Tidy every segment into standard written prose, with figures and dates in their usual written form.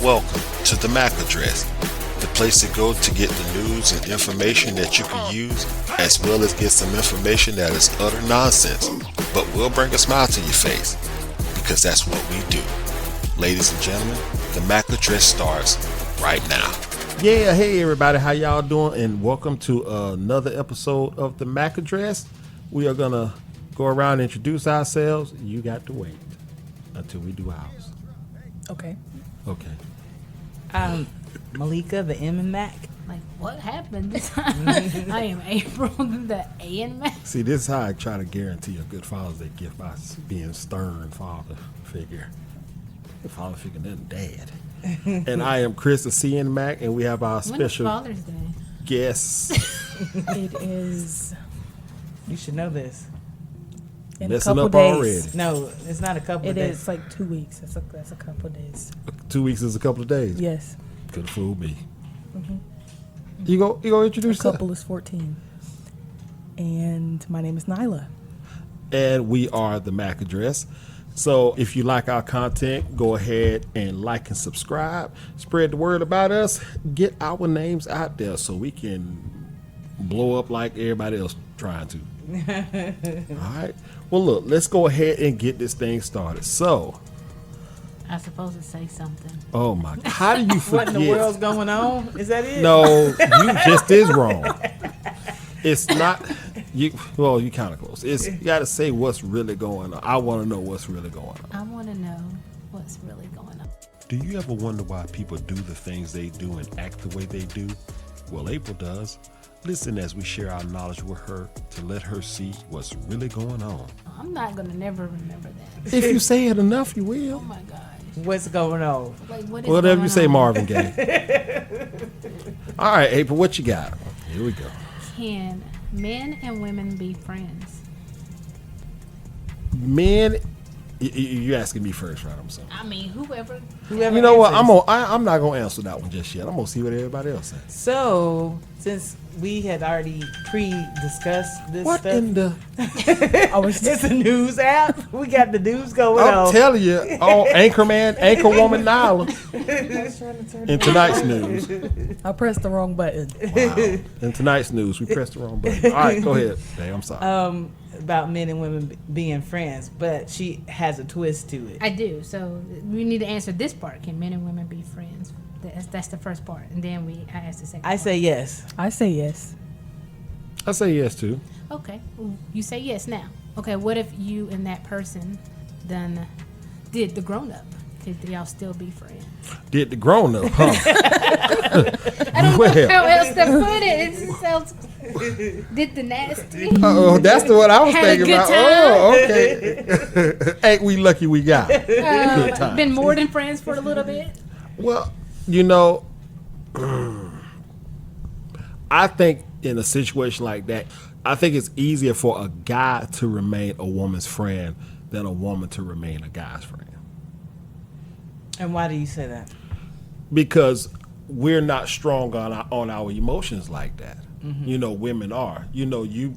Welcome to the M.A.C address, the place to go to get the news and information that you can use, as well as get some information that is utter nonsense, but will bring a smile to your face, because that's what we do. Ladies and gentlemen, the M.A.C address starts right now. Yeah, hey everybody, how y'all doing? And welcome to another episode of the M.A.C address. We are gonna go around and introduce ourselves. You got to wait until we do ours. Okay. Malika, the M in MAC. Like, what happened this time? I am April, the A in MAC. See, this is how I try to guarantee a good Father's Day gift by being stern father figure. Father figure than dad. And I am Chris, the C in MAC, and we have our When is special Father's Day? guest. It is You should know this. in a Messing couple up days. already. No, it's not a couple It of days. is like 2 weeks. That's a couple of days. 2 weeks is a couple of days. Yes. Could have fooled me. You go introduce A yourself? couple is 14. And my name is Nyla. And we are the M.A.C address. So if you like our content, go ahead and like and subscribe. Spread the word about us. Get our names out there so we can blow up like everybody else trying to. All right. Well, look, let's go ahead and get this thing started. So, I supposed to say something. oh my God, how do you forget? What in the world's going on? Is that it? No, you just is wrong. It's not you. Well, you kind of close. It's you got to say what's really going on. I want to know what's really going on. I want to know what's really going on. Do you ever wonder why people do the things they do and act the way they do? Well, April does. Listen as we share our knowledge with her to let her see what's really going on. I'm not going to never remember that. If you say it enough, you will. Oh, my gosh. What's going on? Like, what is Whatever going you say, on? Marvin Gaye. All right, April, what you got? Here we go. Can men and women be friends? Men, you asking me first, right? I'm sorry. I mean, whoever. You know what? I'm not gonna answer that one just yet. I'm gonna see what everybody else says. So, since we had already pre-discussed this What stuff, in the? it's a news app. We got the news going I'm on. telling you, Anchorwoman Nyla in tonight's news. I pressed the wrong button. Wow. In tonight's news, we pressed the wrong button. All right, go ahead. Dang, I'm sorry. About men and women being friends, but she has a twist to it. I do. So we need to answer this part. Can men and women be friends? That's the first part. And then I ask the second I part. say yes. I say yes. I say yes too. Okay. Well, you say yes now. Okay, what if you and that person did the grown-up? Could y'all still be friends? Did the grown up, huh? I don't know how else to put it. It just sounds... Did the nasty? Oh, that's the one I was Had a thinking good about. Oh, okay. Ain't we lucky we got it. Good time. Been more than friends for a little bit? Well, you know, I think in a situation like that, I think it's easier for a guy to remain a woman's friend than a woman to remain a guy's friend. And why do you say that? Because we're not strong on our emotions like that. Mm-hmm. You know, women are. You know, you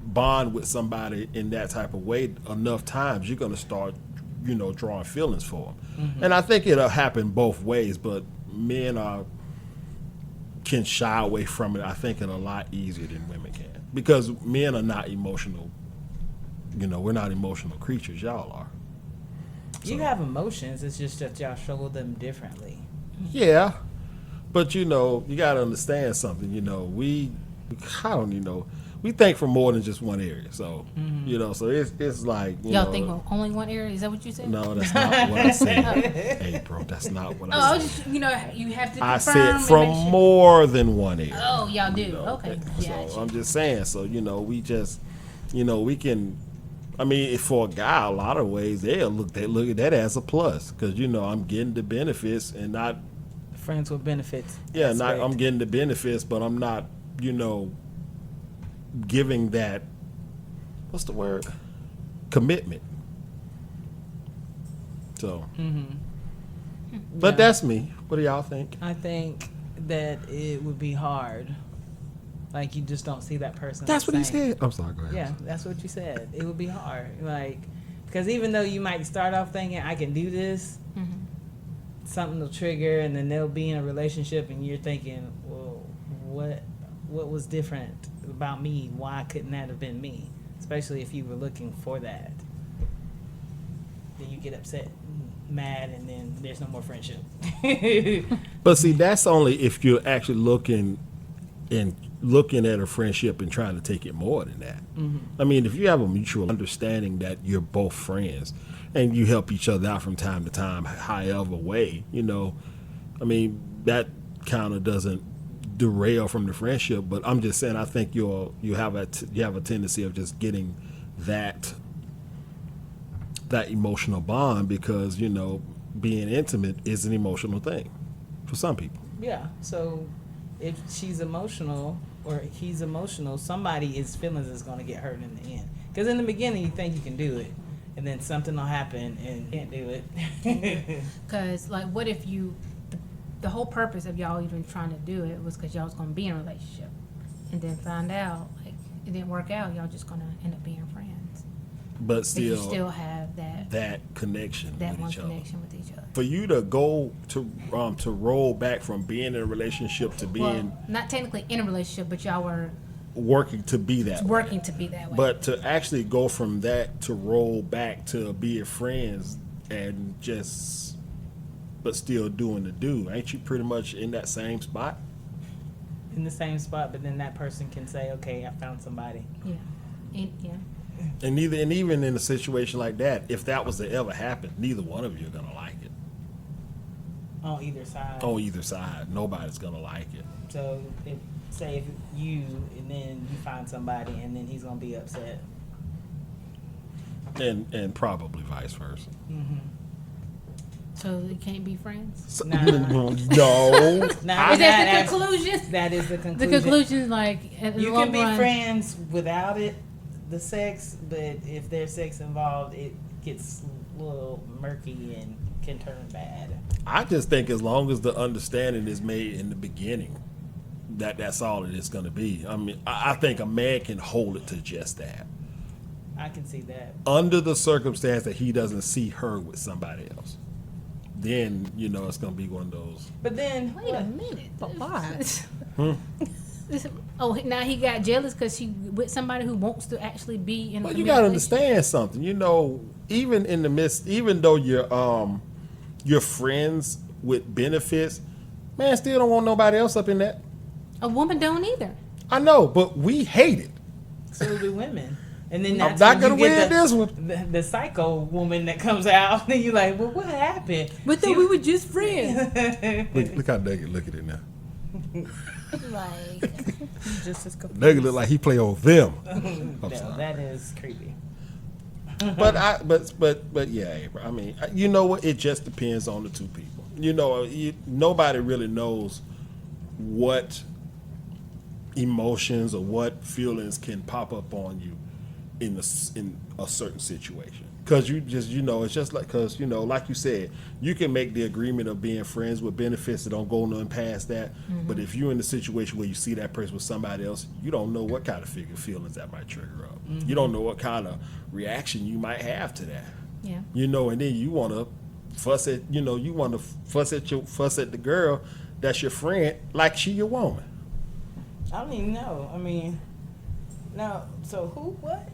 bond with somebody in that type of way enough times, you're going to start, you know, drawing feelings for them. Mm-hmm. And I think it'll happen both ways, but men can shy away from it, I think, in a lot easier than women can. Because men are not emotional. You know, we're not emotional creatures. Y'all are. You have emotions. It's just that y'all show them differently. Yeah, but you know, you got to understand something. You know, we think from more than just one area. So, you know, so it's like Y'all think from only one area? Is that what you said? No, that's not what I said. April, that's not what I said. Just, you have to. I confirm said and from make sure. more than one area. Oh, y'all do. You know, Okay. So Gotcha. I'm just saying. So you know, we just, you know, we can. I mean, for a guy, a lot of ways they look at that as a plus because you know I'm getting the benefits and not Friends with benefits. yeah, aspect. I'm getting the benefits, but I'm not, you know, giving that what's the word commitment. So, but that's me. What do y'all think? I think that it would be hard. Like, you just don't see that person. That's the what he same. said. I'm sorry. Go ahead. Yeah, that's what you said. It would be hard. Like, because even though you might start off thinking, I can do this, something will trigger, and then they'll be in a relationship, and you're thinking, well, what was different about me? Why couldn't that have been me? Especially if you were looking for that. Then you get upset, mad, and then there's no more friendship. But see, that's only if you're actually looking at a friendship and trying to take it more than that. I mean, if you have a mutual understanding that you're both friends and you help each other out from time to time, however way, I mean, that kind of doesn't derail from the friendship. But I'm just saying, I think you have a tendency of just getting that emotional bond because being intimate is an emotional thing for some people. Yeah. So if she's emotional or he's emotional, somebody's feelings is going to get hurt in the end. Because in the beginning, you think you can do it, and then something will happen and you can't do it. Because, like, what if the whole purpose of y'all even trying to do it was because y'all was going to be in a relationship, and then find out, like, it didn't work out, y'all just going to end up being friends. But still, you still have that connection that with one each other. connection with each other. For you to go to roll back from being in a relationship to being not technically in a relationship, but y'all were working to be that way. to be that way. But to actually go from that to roll back to being friends and but still doing the do, ain't you pretty much in that same spot? In the same spot, but then that person can say, okay, I found somebody. Yeah. And even in a situation like that, if that was to ever happen, neither one of you are gonna like it. On either side. On either side, nobody's gonna like it. So if you and then you find somebody and then he's gonna be upset. And probably vice versa. Mm-hmm. So you can't be friends? So, Nah. no. Is that the conclusion? That is the conclusion. The conclusion is like, in the You long can be run, friends without the sex, but if there's sex involved, it gets a little murky and can turn bad. I just think as long as the understanding is made in the beginning, that's all it is going to be. I mean, I think a man can hold it to just that. I can see that. Under the circumstance that he doesn't see her with somebody else, then it's going to be one of those. But then, wait a minute. But why? Oh, now he got jealous because she with somebody who wants to actually be in. But you got to understand something. Even in the midst, even though you're friends with benefits, man, still don't want nobody else up in that. A woman don't either. I know, but we hate it. So do women. And then I'm that's not when gonna you get win this one. The psycho woman that comes out, and you're like, well, what happened? But then we were just friends. Look how Nugget look at it now. Like, Just as confused. Nugget look like he play on them. I'm No, sorry. that is creepy. But yeah, April, I mean, you know what? It just depends on the two people. Nobody really knows what emotions or what feelings can pop up on you in a certain situation. Because it's just like, like you said, you can make the agreement of being friends with benefits that don't go none past that. Mm-hmm. But if you're in a situation where you see that person with somebody else, you don't know what kind of feelings that might trigger up. Mm-hmm. You don't know what kind of reaction you might have to that. yeah. And then you want to fuss at the girl that's your friend like she your woman. I don't even know. No. So who? What?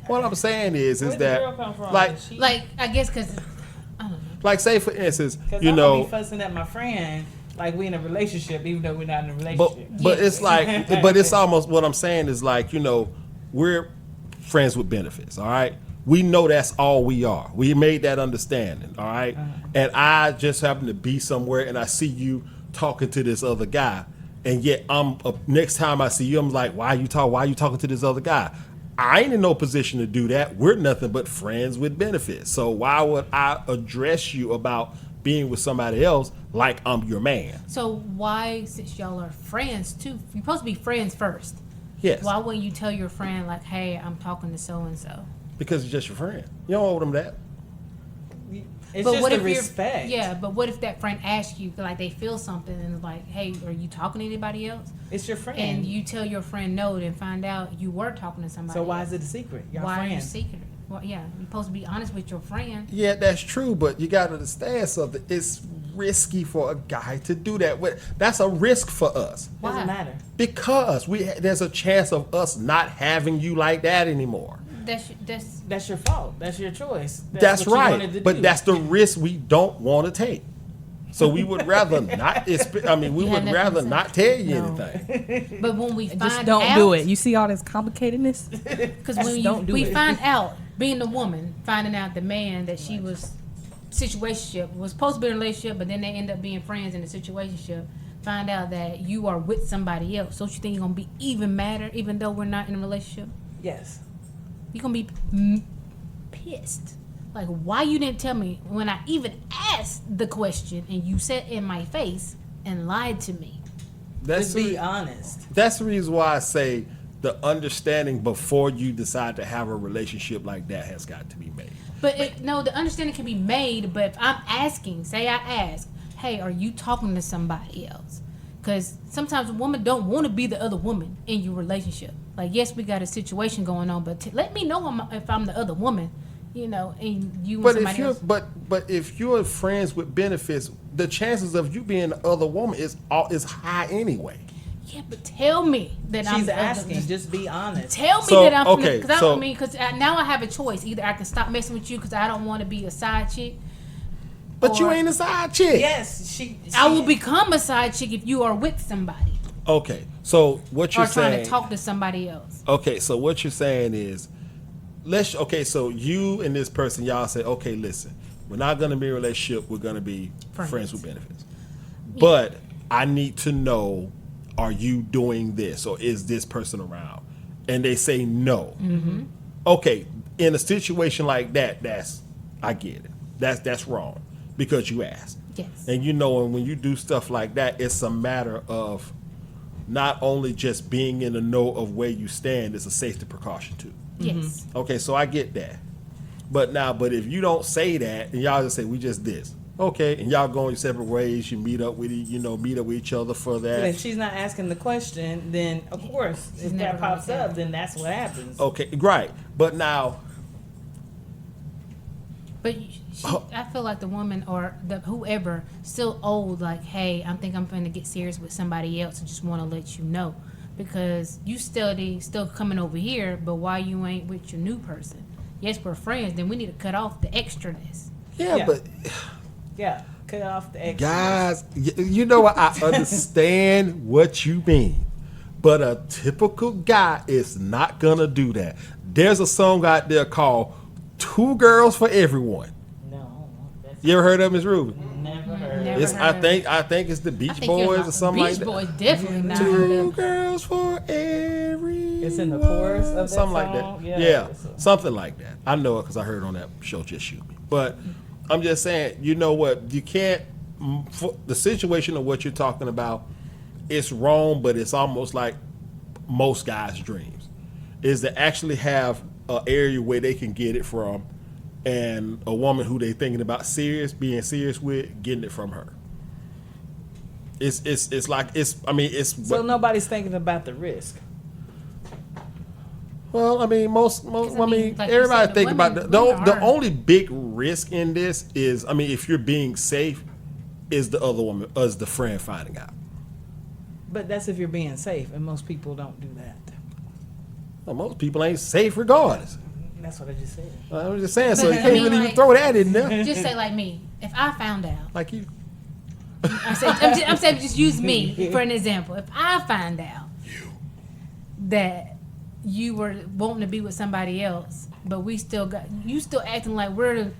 What I'm saying is Where did that the girl come from? like Is she- Like, I guess because I don't know. like say for instance, Because I'm gonna be fussing at my friend like we in a relationship, even though we're not in a relationship. but it's like, but it's almost what I'm saying is like, we're friends with benefits, all right? We know that's all we are. We made that understanding, all right? And I just happen to be somewhere and I see you talking to this other guy, and yet next time I see you, I'm like, why are you talking to this other guy? I ain't in no position to do that. We're nothing but friends with benefits. So why would I address you about being with somebody else like I'm your man? So why, since y'all are friends too, you're supposed to be friends first. Yes. Why wouldn't you tell your friend like, hey, I'm talking to so and so? Because it's just your friend. You don't owe them that. It's just the if respect. Yeah, but what if that friend asks you, like they feel something and like, hey, are you talking to anybody else? It's your friend. And you tell your friend no, then find out you were talking to somebody So why else. is it a secret? Y'all Why are you friends. secret? Well, yeah, you're supposed to be honest with your friend. Yeah, that's true, but you got to understand something. It's risky for a guy to do that. That's a risk for us Why? Doesn't matter. because there's a chance of us not having you like that anymore. That's your fault. That's your choice. That's what you wanted to right. But do. that's the risk we don't want to take. So we would rather not. We would nothing rather to say. not tell you No. anything. But when we find Just don't out, do it. You see all this complicatedness? because when don't do we it. find out, being the woman, finding out the man that she was situationship was supposed to be in a relationship, but then they end up being friends in a situationship. Find out that you are with somebody else. Don't you think you're gonna be even madder, even though we're not in a relationship? Yes. You're gonna be pissed. Like, why you didn't tell me when I even asked the question and you said in my face and lied to me? Just be honest. That's the reason why I say the understanding before you decide to have a relationship like that has got to be made. But the understanding can be made. But if I'm asking, say I ask, hey, are you talking to somebody else? Because sometimes a woman don't want to be the other woman in your relationship. Like, yes, we got a situation going on, but let me know if I'm the other woman, and you and But somebody if you're else. but if you're friends with benefits, the chances of you being the other woman is high anyway. Yeah, but tell me that I'm She's the other. asking. Just be honest. Tell me So, that I'm okay, because so- now I have a choice. Either I can stop messing with you because I don't want to be a side chick. But you Or- ain't a side chick. Yes, she I will become a side chick if you are with somebody Okay, so what you're or trying saying? to talk to somebody else. Okay, so what you're saying is, so you and this person, y'all say, okay, listen, we're not gonna be in a relationship. We're gonna be friends with benefits. But I need to know, are you doing this or is this person around? And they say no. Mm-hmm. Okay, in a situation like that, I get it. That's wrong because you asked. Yes. And and when you do stuff like that, it's a matter of not only just being in the know of where you stand, it's a safety precaution too. Yes. Okay, so I get that. But if you don't say that and y'all just say we just this, okay, and y'all go your separate ways, you meet up with each other for But if that. she's not asking the question, then of course, if never that pops gonna up, then that's what happens. Okay, right. But now, But I feel like the woman or whoever still owed, like, hey, I think I'm going to get serious with somebody else and just want to let you know. Because you still coming over here, but why you ain't with your new person? Yes, we're friends, then we need to cut off the extraness. Yeah. but Yeah, cut off the extras. guys, you know what? I understand what you mean. But a typical guy is not going to do that. There's a song out there called Two Girls for Everyone. No, that's You ever heard of Ms. Ruby? never heard. Never It's, heard I think it's the Beach Boys or something like Beach that. Boys definitely not. Two girls for everyone. It's in the chorus of that something song? like that. Yeah, Yeah, it's a- something like that. I know it because I heard it on that show. Just Shoot Me. But I'm just saying, you know what? You can't. For the situation of what you're talking about, it's wrong, but it's almost like most guys' dreams is to actually have an area where they can get it from, and a woman who they thinking about being serious with, getting it from her. It's like So nobody's thinking about the risk. Well, I mean, most like you everybody said, think the about women the are- only big risk in this is, if you're being safe, is the other woman, as the friend finding out. But that's if you're being safe, and most people don't do that. Well, most people ain't safe regardless. That's what I just said. I was just saying, so you I can't mean, really even like- throw that in there. Just say like me. If I found out, Like you. I'm saying just use me for an example. If I find out that you were wanting to be with somebody else, but you still acting like we're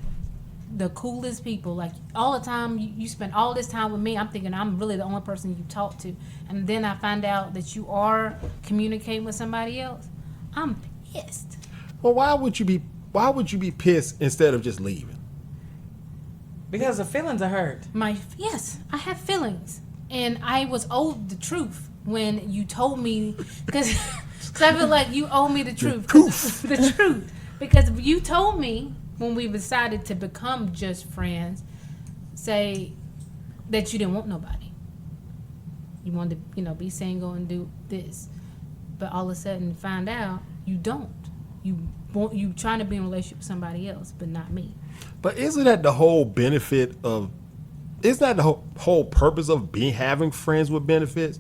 the coolest people, like all the time you spend all this time with me, I'm thinking I'm really the only person you talk to, and then I find out that you are communicating with somebody else, I'm pissed. Well, why would you be pissed instead of just leaving? Because the feelings are hurt. Yes, I have feelings, and I was owed the truth when you told me, because I feel like you owe me the truth. The truth, because you told me when we decided to become just friends, say that you didn't want nobody. You wanted to, be single and do this, but all of a sudden find out you don't. You trying to be in a relationship with somebody else, but not me. But isn't that the whole benefit of isn't that the whole purpose of having friends with benefits?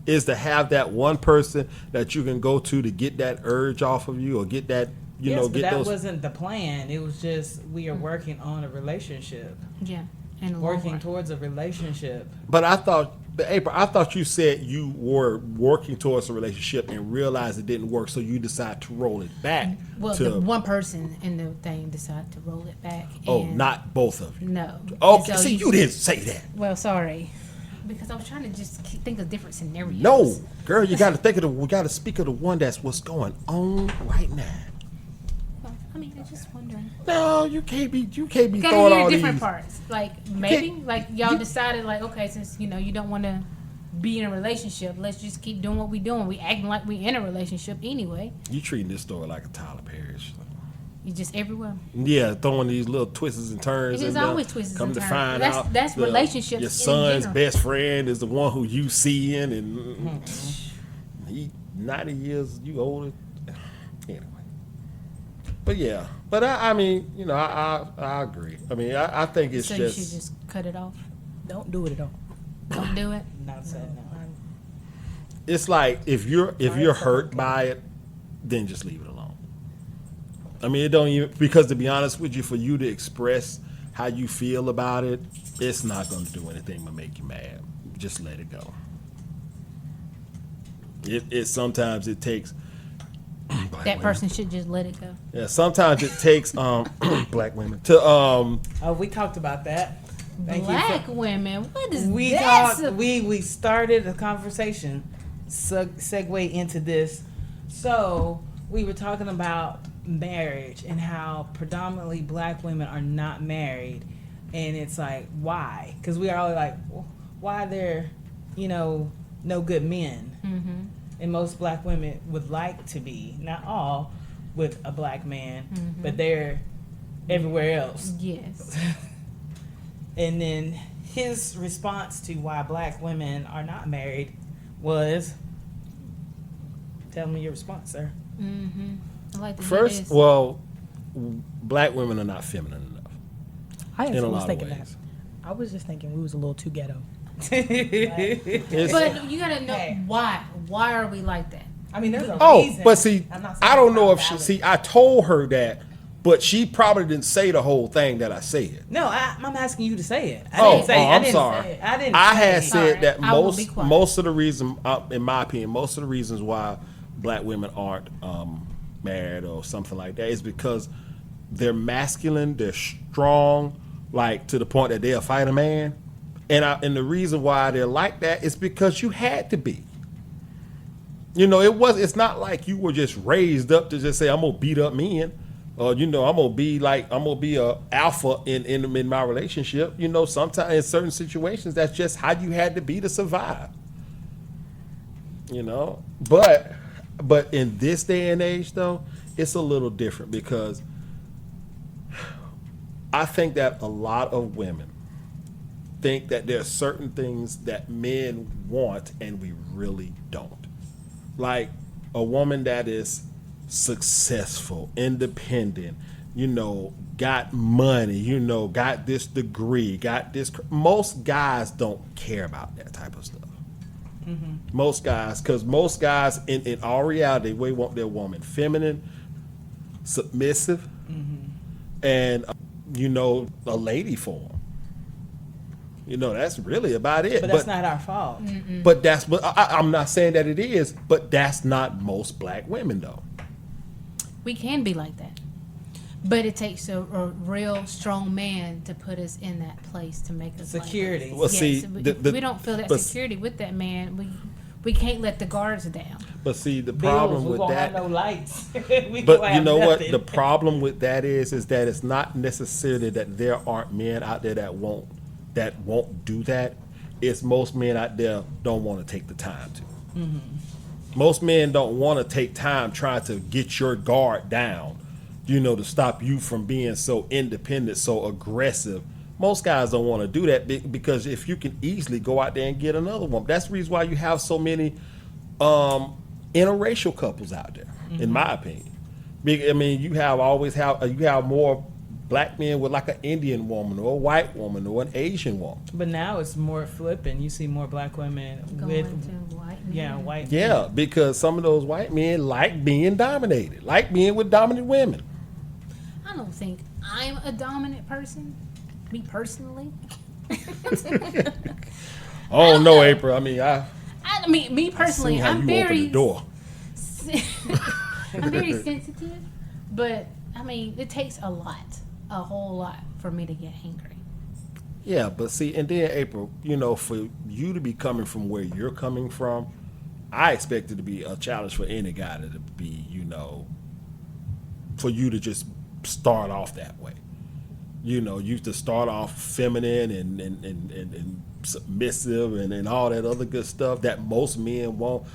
Is to have that one person that you can go to get that urge off of you, or get that, but get that those. wasn't the plan. It was just we are working on a relationship. Yeah. And Working towards a relationship. But April, I thought you said you were working towards a relationship and realized it didn't work, so you decided to roll it back. Well, to, the one person in the thing decided to roll it back. oh, and not both of you. No. Okay, And so see, you didn't say that. Well, sorry. Because I was trying to just think of different scenarios. No, girl, you got to we got to speak of the one that's what's going on right now. Well, I mean, I'm just wondering. No, you can't be Gotta throwing hear all different these. parts. Like, maybe, like, y'all decided, like, okay, since, you don't want to be in a relationship, let's just keep doing what we doing. We acting like we in a relationship anyway. You treating this story like a Tyler Perry. You just everywhere. Yeah, throwing these little twists and turns. It is and always twists and come to turns. find That's- out that's relationships Your in son's general. best friend is the one who you seeing, and he 90 years you older. Anyway, but yeah, but I mean, I agree. I mean, I think it's So you should just cut it off. Don't do it at all. Don't do it. Not said no. it's like if you're hurt by it, then just leave it alone. I mean, it don't even, because to be honest with you, for you to express how you feel about it, it's not going to do anything but make you mad. Just let it go. It sometimes it takes That person should just let it go. Yeah, sometimes it takes black women to Oh, we talked about that. Thank Black you. women. What is We that? talked. We started a conversation. Segue into this. So we were talking about marriage and how predominantly black women are not married, and it's like, why? Because we are all like, well, why they're no good men. Mm-hmm. And most black women would like to be, not all, with a black man, but they're everywhere else. Yes. And then his response to why black women are not married was, tell me your response, sir. Mm-hmm. I like to hear first. this. Well, black women are not feminine enough I in actually a was lot of thinking ways. that. I was just thinking we was a little too ghetto. It's- But you gotta know Hey. why. Why are we like that? I mean, there's a Oh, reason. but see, I'm not saying I don't it's know not if she. valid. See, I told her that, but she probably didn't say the whole thing that I said. No, I'm asking you to say it. I Oh, didn't say. oh, I I'm didn't sorry. Say it. I didn't. I say had it. said Sorry, that I will be quiet. most of the reason, in my opinion, most of the reasons why black women aren't married or something like that is because they're masculine, they're strong, like to the point that they'll fight a man, and the reason why they're like that is because you had to be. It's not like you were just raised up to just say I'm gonna beat up men, or I'm gonna be a alpha in my relationship. Sometimes in certain situations that's just how you had to be to survive. But in this day and age though, it's a little different because I think that a lot of women think that there are certain things that men want and we really don't. Like a woman that is successful, independent, got money, got this degree, got this. Most guys don't care about that type of stuff. Most guys, because most guys in all reality, they want their woman feminine, submissive, and a lady for them. That's really about it. But that's not our fault. But I'm not saying that it is, but that's not most black women though. We can be like that. But it takes a real strong man to put us in that place to make us Security. Like that. Well, see, if we don't feel that security with that man, we can't let the guards down. But see, the Bills, problem we with won't that. have no lights. But you know what? The problem with that is that it's not necessarily that there aren't men out there that won't do that. It's most men out there don't want to take the time to. Most men don't want to take time trying to get your guard down, to stop you from being so independent, so aggressive. Most guys don't want to do that because if you can easily go out there and get another one, that's the reason why you have so many interracial couples out there, in my opinion. I mean, you have more black men with like an Indian woman or a white woman or an Asian woman. But now it's more flipping. You see more black women Going with to white men. yeah, white Yeah, because some of those white men like being dominated, like being with dominant women. I don't think I'm a dominant person. Me personally. Oh no, April. I mean, Me personally, seen how I'm you very open the door. I'm very sensitive, but I mean, it takes a whole lot for me to get angry. Yeah, but see, and then April, for you to be coming from where you're coming from, I expect it to be a challenge for any guy to be, for you to just start off that way. You to start off feminine and submissive and all that other good stuff that most men won't.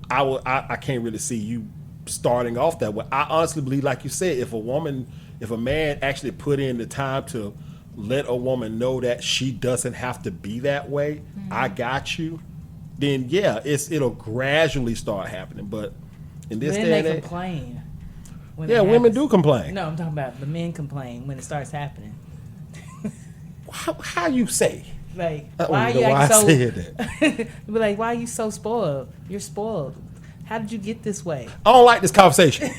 I can't really see you starting off that way. I honestly believe, like you said, if a man actually put in the time to let a woman know that she doesn't have to be that way, I got you, then yeah, it'll gradually start happening. But in this then day and they age, complain. When yeah, it women happens. do complain. No, I'm talking about the men complain when it starts happening. How you say? Like, I don't why are even you know why acting I so? said that. Be like, why are you so spoiled? You're spoiled. How did you get this way? I don't like this conversation.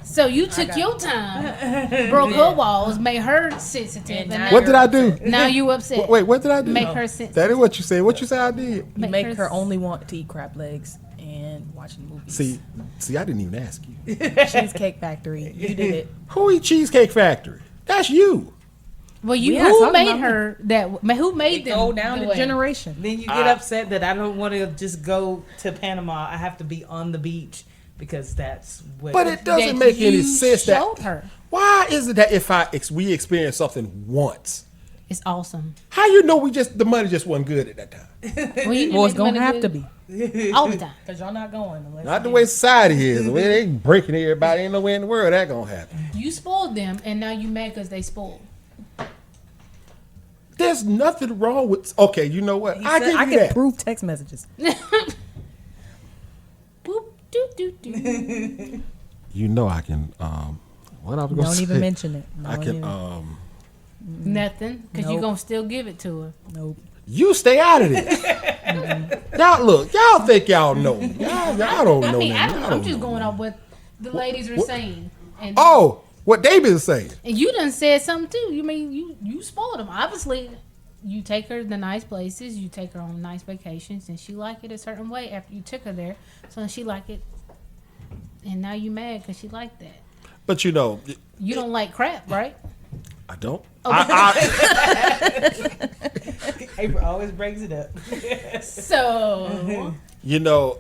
So you took your time, broke her walls, made her sensitive, and now, What did I do? now you upset. Wait, what did I do? Make her sensitive. That is what you said. What you said I did? You Make make her her only want to eat crab legs and watching movies. See, I didn't even ask you. Cheesecake Factory. You did it. Who eat Cheesecake Factory? That's you. Well, We you not who talking made about her that? Who made them Go down the the way? generation. Then you get upset that I don't want to just go to Panama. I have to be on the beach because that's what. But it doesn't That make any you sense showed that. her. Why is it that if we experience something once, It's awesome. how you know the money just wasn't good at that time? Well, you Well, it's make gonna money have to good be. all the time. Because y'all not going unless Not the way society is. The way they breaking everybody. Ain't no way in the world that gonna happen. You spoiled them, and now you mad because they spoiled. There's nothing wrong with. Okay, you know what? I give I you can that. prove text messages. Boop, doo, doo, doo. You know I can. What I was gonna Don't say? even mention it. I Don't can. even- Nothing, because you're Nope. going to still give it to her. Nope. You stay out of this. Y'all look. Y'all think y'all know me. Y'all don't know I mean, me. I'm just going off what the ladies were saying. And, Oh, what they been saying? and you done said something too. You mean you spoiled them. Obviously, you take her to nice places. You take her on nice vacations, and she like it a certain way after you took her there. So she like it, and now you mad because she like that. But You don't like crap, right? I don't. April always brings it up. So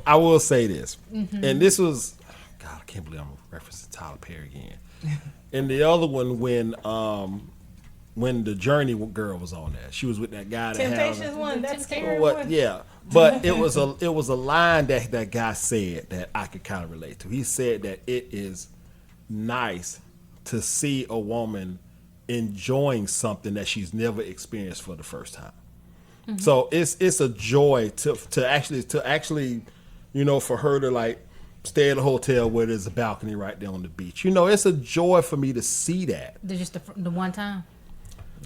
I will say this, and this was, God, I can't believe I'm referencing Tyler Perry again. And the other one when the Journey girl was on there, she was with that guy. Temptations one. That's scary What? one. Yeah, but it was a line that guy said that I could kind of relate to. He said that it is nice to see a woman enjoying something that she's never experienced for the first time. So it's a joy to actually, for her to like stay at a hotel where there's a balcony right there on the beach. It's a joy for me to see that. They're just the one time.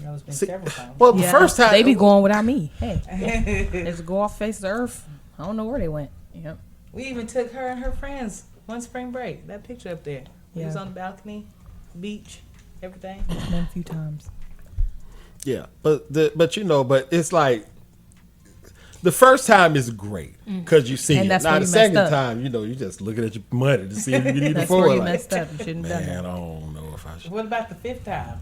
It's been See, several times. well, the first time they be going without me. Hey, let's go off face the earth. I don't know where they went. Yep. We even took her and her friends one spring break. That picture up there. We was Yeah. on the balcony, beach, everything. Been a few times. Yeah, but it's like the first time is great because you see And it. that's Now where the you second messed up. time, you just looking at your money to see if you can eat That's before. where you Like, messed up. You shouldn't have done man, that. I don't know if I should. What about the fifth time?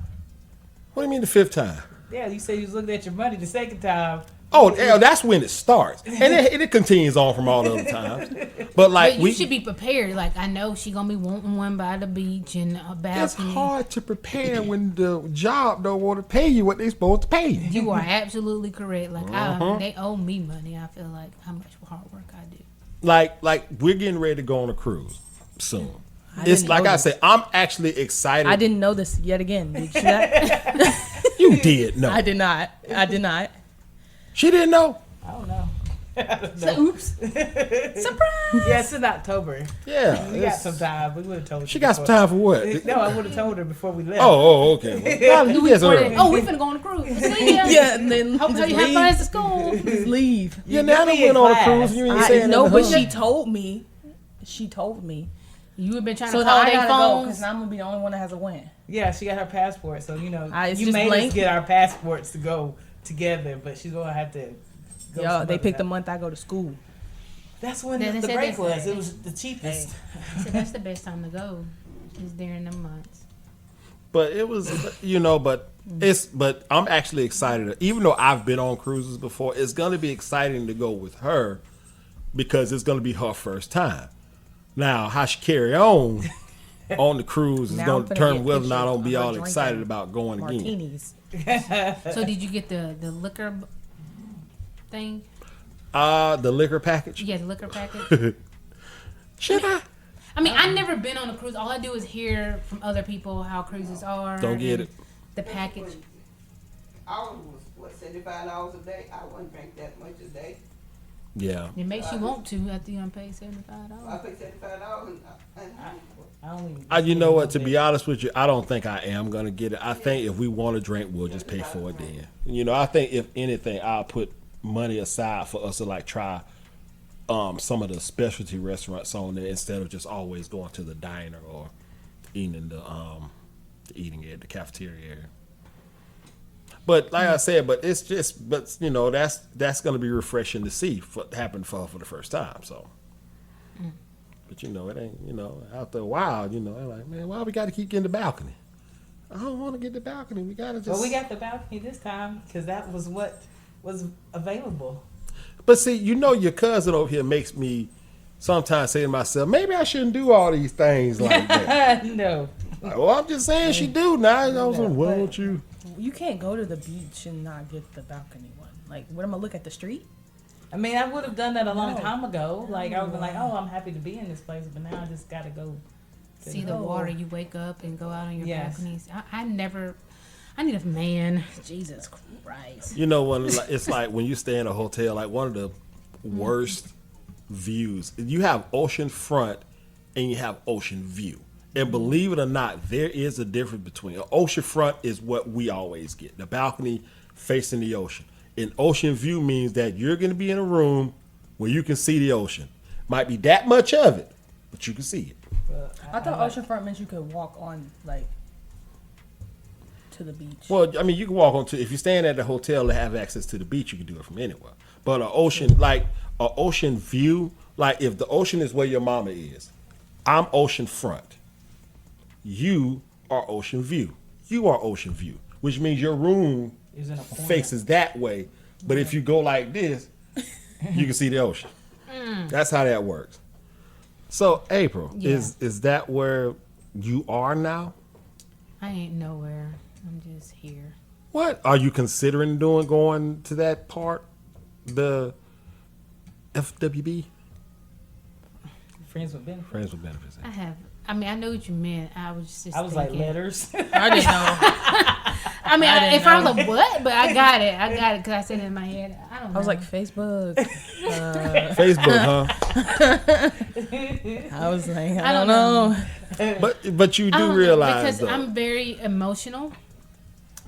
What do you mean the fifth time? Yeah, you said you was looking at your money the second time. Oh, yeah, that's when it starts, and it continues on from all the other times. But like But you should be prepared. Like, I know she gonna be wanting one by the beach and a it's balcony. hard to prepare when the job don't want to pay you what they supposed to pay you. You are absolutely correct. Like, they owe me money. I feel like how much hard work I do. Like we're getting ready to go on a cruise soon. It's didn't like know I this. said, I'm actually excited. I didn't know this yet again. Did you? That? You did know. I did not. I did not. She didn't know. I don't know. So, oops. Surprise. Yeah, it's in October. Yeah. We got some time. We would have told her. She got some time for what? No, I would have told her before we left. Okay. Well, you guys are. Oh, we finna go on a cruise. See ya. Yeah, and then Hope just you have leave. fun to school. Just leave. Yeah, now be I went in on a class. cruise. And you ain't I saying know, nothing. but she told me. She told me. You have been trying So to now call I their gotta go because phones. now I'm gonna be the only one that has a win. Yeah, she got her passport, so It's you just made blank. us get our passports to go together, but she's gonna have to. Go Yo, some they other picked the time. month I go to school. That's when They the said break that's- was. It was the cheapest. So that's the best time to go. Is during the months. But it was, but I'm actually excited. Even though I've been on cruises before, it's going to be exciting to go with her because it's going to be her first time. Now, how she carry on the cruise is Now going I'm to finna determine get whether or not pictures I'm be of her all excited drinking about going again. Martinis. So did you get the liquor thing? The liquor package. You get the liquor package? Should I? I mean, I've never been on a cruise. All I do is hear from other people how cruises are. Don't get and it. The package. Ours was what, $75 a day. I wouldn't drink that much a day. Yeah. It makes you want to after you done pay $75. I pay $75 and I only. You know what? To be honest with you, I don't think I am gonna get it. I think if we want to drink, we'll just pay for it then. You know, I think if anything, I'll put money aside for us to like try some of the specialty restaurants on there instead of just always going to the diner or eating in the eating at the cafeteria area. But like I said, but you know, that's gonna be refreshing to see happen for her for the first time. So. But you know, it ain't, you know, after a while, you know, they're like, man, why we got to keep getting the balcony? I don't want to get the balcony. We got to just. Well, we got the balcony this time because that was what was available. But see, you know, your cousin over here makes me sometimes say to myself, maybe I shouldn't do all these things like that. No. Like, well, I'm just saying she do now. You know, so why don't you? You can't go to the beach and not get the balcony one. Like, what am I look at the street? I mean, I would have done that a long No. time ago. Like, I would have been like, oh, I'm happy to be in this place, but now I just got to go. See the water. You wake up and go out on your Yes. balconies. I never. I need a man. Jesus Christ. You know, when it's like when you stay in a hotel, like one of the worst views. You have ocean front and you have ocean view. And believe it or not, there is a difference between ocean front is what we always get. The balcony facing the ocean. And ocean view means that you're going to be in a room where you can see the ocean. Might be that much of it, but you can see it. But I thought oceanfront meant you could walk on, like, to the beach. Well, I mean, you can walk on to, if you're staying at the hotel and have access to the beach, you can do it from anywhere. But an ocean view, like if the ocean is where your mama is, I'm ocean front. You are ocean view. You are ocean view, which means your room Is in a corner. faces that way. But if you go like this, you can see the ocean. That's how that works. So, April, Yeah. is that where you are now? I ain't nowhere. I'm just here. What are you considering going to that part, the FWB, Friends with benefits. Friends with Benefits? I mean, I know what you meant. I was just. I was like, thinking. letters. I didn't know. I mean, I didn't if I was know. like, what? But I got it. Because I said it in my head. I don't know. I was like, Facebook. Facebook, huh? I was like, I I don't don't know. But you I do don't know, realize because though. I'm very emotional.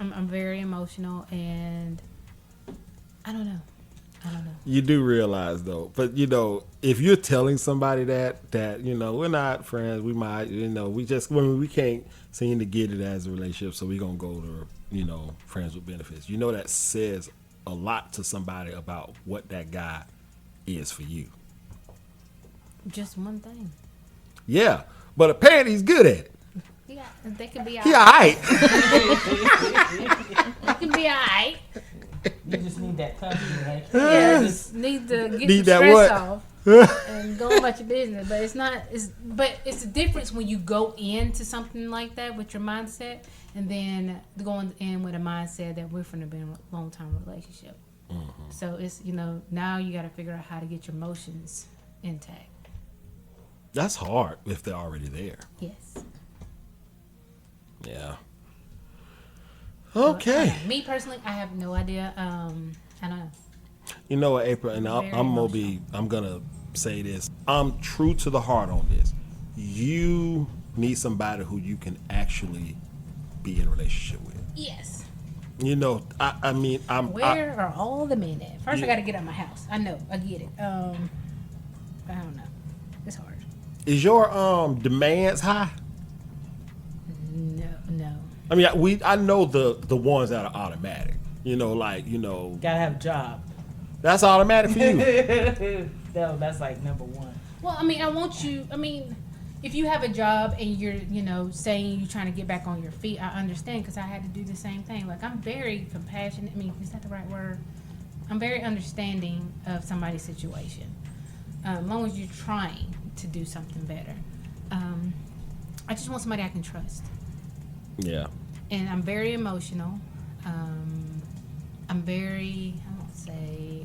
I'm very emotional, and I don't know. You do realize though, but you know, if you're telling somebody that you know we're not friends, we might, you know, we can't seem to get it as a relationship, so we're gonna go to, you know, Friends with Benefits. You know, that says a lot to somebody about what that guy is for you. Just one thing. Yeah, but apparently he's good at it. Yeah, they can be He alright. alright. They can be alright. You just need that company, right? Yeah, just need to get Need the that stress what? off and go about your business. But it's not. But it's the difference when you go into something like that with your mindset, and then going in with a mindset that we're going to be in a long time relationship. Mm-hmm. So it's, you know, now you got to figure out how to get your emotions intact. That's hard if they're already there. Yes. Yeah. So, Okay. me personally, I have no idea. I don't know. You know what, April, and Very I'm gonna say this. I'm true to the heart on this. You need somebody who you can actually be in a relationship with. Yes. You know, I mean, Where are all the men at? First, Yeah. I got to get out of my house. I know. I get it. I don't know. It's hard. Is your demands high? No. I mean, I know the ones that are automatic. You know, like, you know, Gotta have a job. that's automatic for you. No, that's like number one. Well, I mean, I want you. I mean, if you have a job and you're, saying you're trying to get back on your feet, I understand because I had to do the same thing. Like, I'm very compassionate. I mean, is that the right word? I'm very understanding of somebody's situation. As long as you're trying to do something better. I just want somebody I can trust. Yeah. And I'm very emotional. I'm very, I won't say,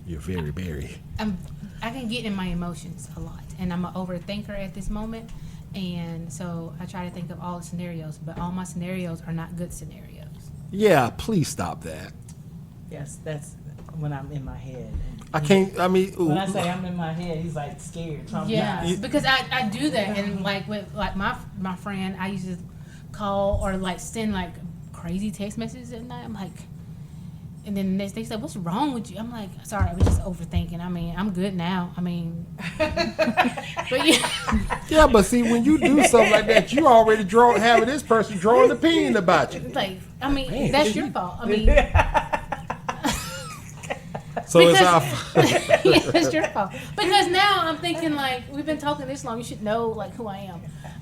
You're very. I can get in my emotions a lot, and I'm an overthinker at this moment, and so I try to think of all the scenarios, but all my scenarios are not good scenarios. Yeah, please stop that. Yes, that's when I'm in my head. I can't, I mean, When I say I'm in my head, he's like scared, traumatized. Yeah, because I do that, and like with like my friend, I used to call or like send like crazy text messages at night. I'm like, and then the next day he's like, "What's wrong with you?" I'm like, "Sorry, I was just overthinking. I mean, I'm good now. I mean, but yeah." yeah, but see, when you do something like that, you already having this person drawing an opinion about you. Like, I mean, that's your fault. I mean, So it's because- our yeah, it's your fault. Because now I'm thinking like we've been talking this long, you should know like who I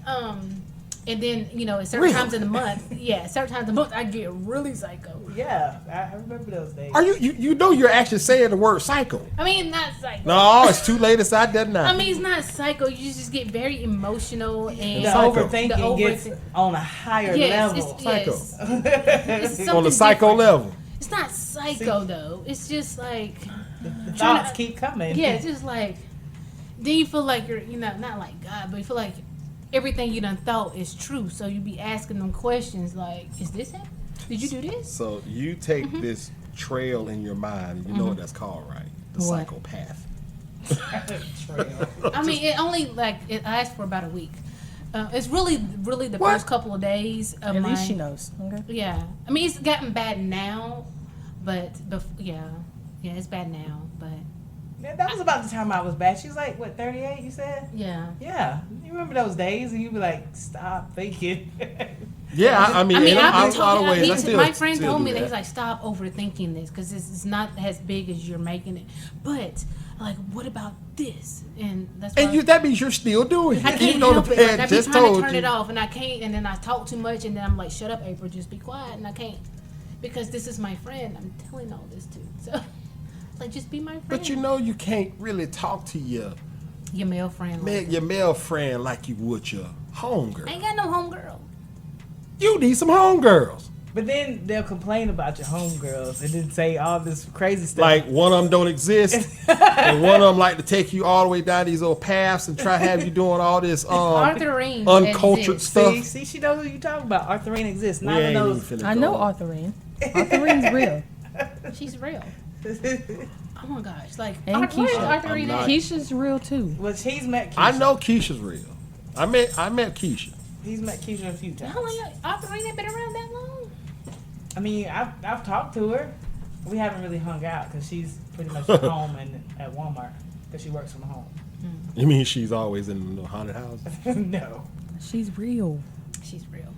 am. And then at certain Really? times in the month, I get really psycho. Yeah, I remember those days. Are you know you're actually saying the word psycho? I mean, not psycho. No, it's too late. It's out there now. I mean, it's not psycho. You just get very emotional The and Psycho. overthinking gets on a higher level. Yes, it's on something the psycho different. level. It's not psycho though. It's just like The thoughts keep coming. yeah, it's just like then you feel like you're not like God, but you feel like everything you done thought is true. So you be asking them questions like, is this him? Did you do this? So you take this trail in your mind, and you know what that's called, right? The What? psychopath. Trail. I mean, it only it lasts for about a week. It's really the What? first couple of days of At my. least she knows. Okay. Yeah, I mean it's gotten bad now, but yeah, it's bad now, but Yeah, that was about the time I was bad. She was like, what, 38, you said? yeah. Yeah. You remember those days and you'd be like, stop thinking. Yeah, I mean, I mean, in a I've been lot of ways, I told. still, My friend still told do me that he's like, stop overthinking this because it's not as big as you're making it. But like, what about this? And that's why and that means you're still doing it. I can't Even though help the it. Like, pad I be just trying to told turn you. it off, and I can't. And then I talk too much, and then I'm like, "Shut up, April. Just be quiet." And I can't because this is my friend. I'm telling all this to. So, like, just be my friend. But you can't really talk to your male friend. Like that. male friend like you would your homegirl. I ain't got no homegirl. You need some homegirls. But then they'll complain about your homegirls and then say all this crazy stuff. Like one of them don't exist, and one of them like to take you all the way down these old paths and try to have you doing all this Arthurine uncultured exists. stuff. See, she knows who you talking about. Arthurine exists. We None ain't of even those. finna I go. know Arthurine. Arthurine's real. She's real. Oh my gosh! Like, And where's Keisha. Arthurine I'm at? not- Keisha's real too. Well, he's met Keisha. I know Keisha's real. I met Keisha. He's met Keisha a few times. How long? Arthurine ain't been around that long? I mean, I've talked to her. We haven't really hung out because she's pretty much at home and at Walmart because she works from home. You mean she's always in the haunted house? No. She's real. She's real.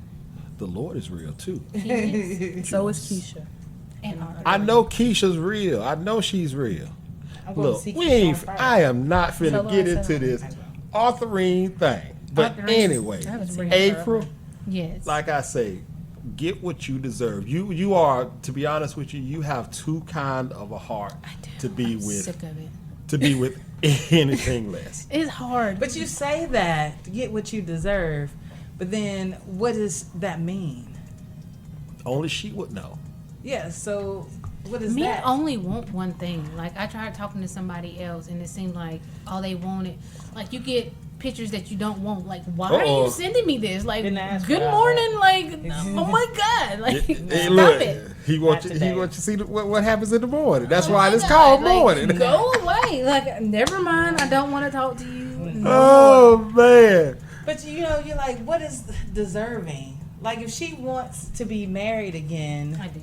The Lord is real too. He is. So is Keisha. And Arthurine. I know Keisha's real. I know she's real. I'm going to Look, see we Keisha ain't. on Friday. I am not finna Tell her get I said into this Arthurine thing. But Arthurine. anyway, I haven't seen her April, forever. Yes. like I say, get what you deserve. You are, to be honest with you, you have too kind of a heart I do. to be I'm with sick of it. to be with anything less. It's hard. But you say that to get what you deserve, but then what does that mean? Only she would know. Yeah, so what is Men that? only want one thing. Like, I tried talking to somebody else, and it seemed like all they wanted, like, you get pictures that you don't want. Like, why are Uh-oh. you sending me this? Like, Didn't ask good for that. morning. Like, oh my God. Like, Hey, stop look, it. He wants Not you. today. He wants you to see what happens in the morning. That's why my it's God, called like, morning. Go away. Like, never mind. I don't want to talk to you. No Oh man. But you're like, what is deserving? Like, if she wants to be married again, I do.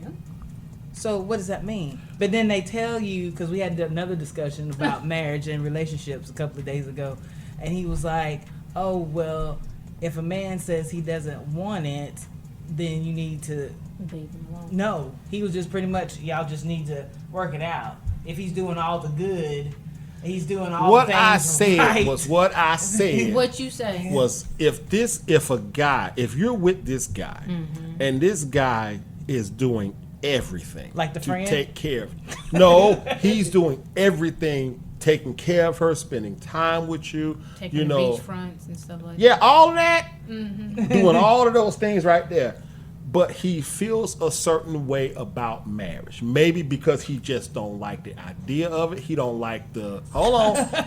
so what does that mean? But then they tell you, because we had another discussion about marriage and relationships a couple of days ago, and he was like, oh, well, if a man says he doesn't want it, then you need to. Leave him alone. No, he was just pretty much, y'all just need to work it out. If he's doing all the good, he's doing all What the I things said right. was what I said What you say? was if you're with this guy and this guy is doing everything Like the to friend? take care of no, he's doing everything, taking care of her, spending time with you, Taking the beach fronts and stuff like yeah, all of that, doing all of those things right there. But he feels a certain way about marriage. Maybe because he just don't like the idea of it. He don't like the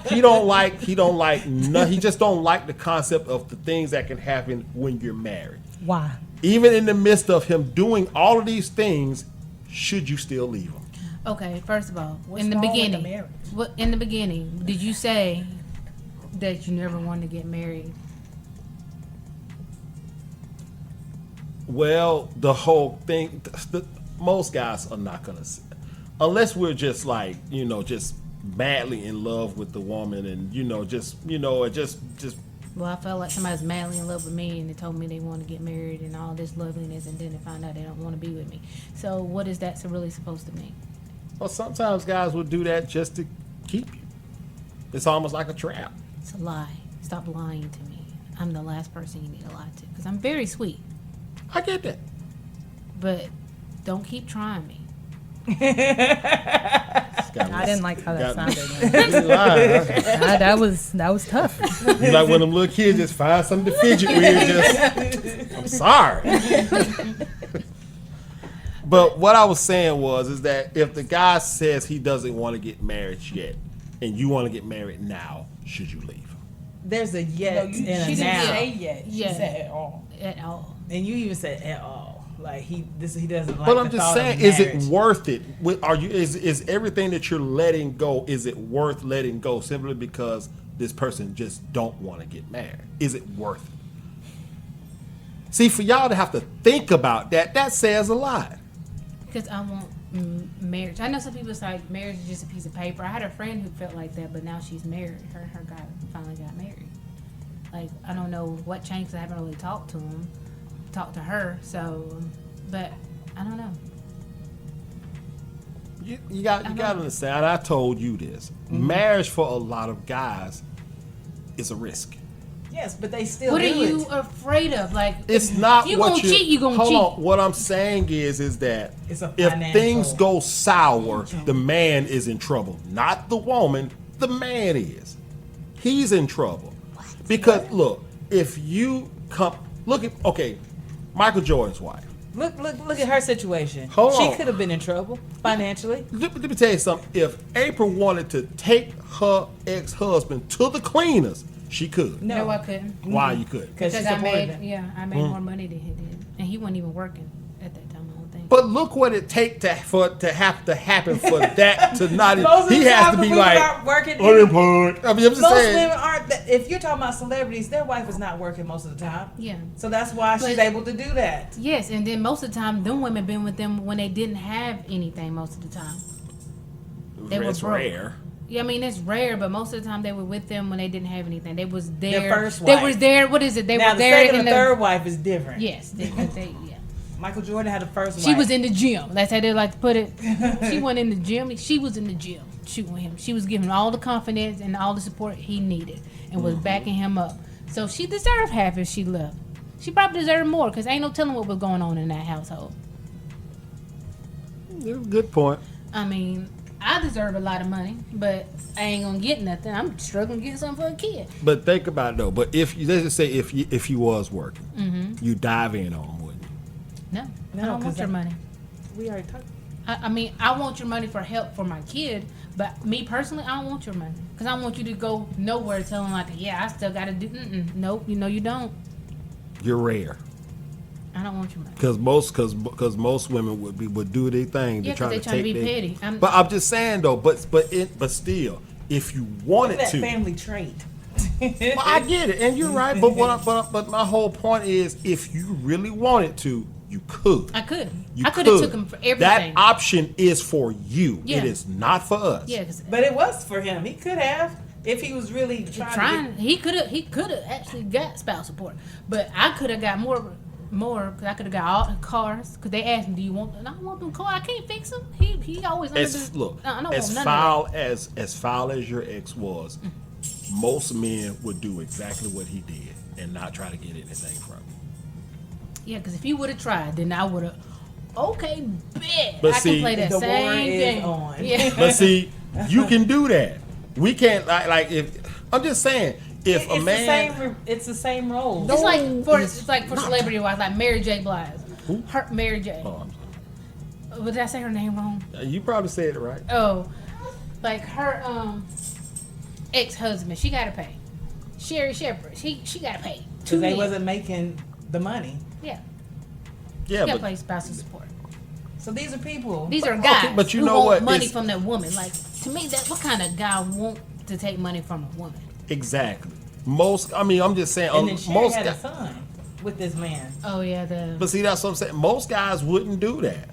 he just don't like the concept of the things that can happen when you're married. Why? Even in the midst of him doing all of these things, should you still leave him? that. Okay, first of all, What's in the wrong with the beginning, marriage? in the beginning, did you say that you never wanted to get married? Well, the whole thing, most guys are not gonna, unless we're just like, just madly in love with the woman, and just Well, I felt like somebody's madly in love with me and they told me they want to get married and all this loveliness, and then they find out they don't want to be with me. So what is that really supposed to mean? well, sometimes guys will do that just to keep you. It's almost like a trap. It's a lie. Stop lying to me. I'm the last person you need to lie to because I'm very sweet. I get that. But don't keep trying me. I didn't like how that sounded. You lying, huh? that was tough. You like when them little kids just find something to fidget with. I'm sorry. But what I was saying is that if the guy says he doesn't want to get married yet, and you want to get married now, should you leave? There's a yet she and a didn't now. say yet. She Yeah. said at all. At all. And you even said at all. Like he doesn't like But the I'm just thought saying, of is it marriage. worth it? Is everything that you're letting go? Is it worth letting go simply because this person just don't want to get married? Is it worth it? See, for y'all to have to think about that says a lot. Because I want marriage. I know some people say marriage is just a piece of paper. I had a friend who felt like that, but now she's married. Her guy finally got married. Like, I don't know what changed 'cause I haven't really talked to her. So, but I don't know. You got to understand. I told you this. Marriage for a lot of guys is a risk. Yes, but they still What do are you it. afraid of? Like, It's not if you what gonna cheat, you gonna hold cheat. on. What I'm saying is that It's a if financial- things go sour, the man is in trouble. Not the woman. The man is. He's in trouble. Because look, if you Michael Jordan's wife. Look at her situation. Hold she on. could have been in trouble financially. Let me tell you something. If April wanted to take her ex-husband to the cleaners, she could. no, I couldn't. Why you couldn't? Because she Because I supported made, him. I made more money than he did, and he wasn't even working at that time. I don't think. But look what it take to have to happen for that to not. Most of He the has time to when be people like aren't working. unemployed. I mean, I'm just Most saying. women aren't. If you're talking about celebrities, their wife is not working most of the time. Yeah. So that's why she's But- able to do that. Yes, and then most of the time, them women been with them when they didn't have anything. Most of the time. They were It's broke. rare. Yeah, I mean it's rare, but most of the time they were with them when they didn't have anything. They was there. first They wife. was there. What is it? They Now were the there second in and the third wife is different. Yes, yeah. Michael Jordan had a first wife. She was in the gym. That's how they like to put it. She went in the gym. She was in the gym shooting him. She was giving all the confidence and all the support he needed and was backing him up. So she deserved half if she left. She probably deserved more because ain't no telling what was going on in that household. Good point. I mean, I deserve a lot of money, but I ain't gonna get nothing. I'm struggling to get something for a kid. But think about it though. But if let's just say if you was working, you dive in on him, wouldn't you? No, No, I don't 'cause want your money. We already talked. I mean, I want your money for help for my kid, but me personally, I don't want your money because I want you to go nowhere telling like, yeah, I still got to do. Nope, you know you don't. You're rare. I don't want your money. Because most women would do their thing to Yeah, try because to they're trying take to be their- petty. But I'm just saying though. But still, if you wanted That to, family trait. well, I get it, and you're right. But my whole point is, if you really wanted to, you could. I could. You I could have took him for everything. That option is for you. Yeah. It is not for us. Yeah, because But it was for him. He could have, if he was really trying. he could have actually got spouse support, but I could have got more because I could have got all the cars because they asked me, "Do you want?" And I don't want them cars. I can't fix them. He always Look, I don't as want none foul of as foul as your ex was, most men would do exactly what he did and not try to get anything from him. Yeah, because if he would have tried, then I would have. Okay, bet But I see, can play that the war same is game. on. Yeah. But see, you can do that. We can't like if I'm just saying if a man. It's the same role. It's like for celebrity wives, like Mary J. Blige. Who? Her Mary J. Oh, Did I say her name wrong? you probably said it right. Oh, like her ex-husband, she gotta pay. Sherry Shepherd, she gotta pay. Because they wasn't making the money. Yeah, Yeah, she gotta but pay spousal support. So these are people. These are okay, guys but you who know want what? money It's- from that woman. Like to me, that what kind of guy want to take money from a woman? exactly. I'm just saying. And then Sherry most had a guys, son with this man. Oh yeah, but see, that's what I'm saying. Most guys wouldn't do that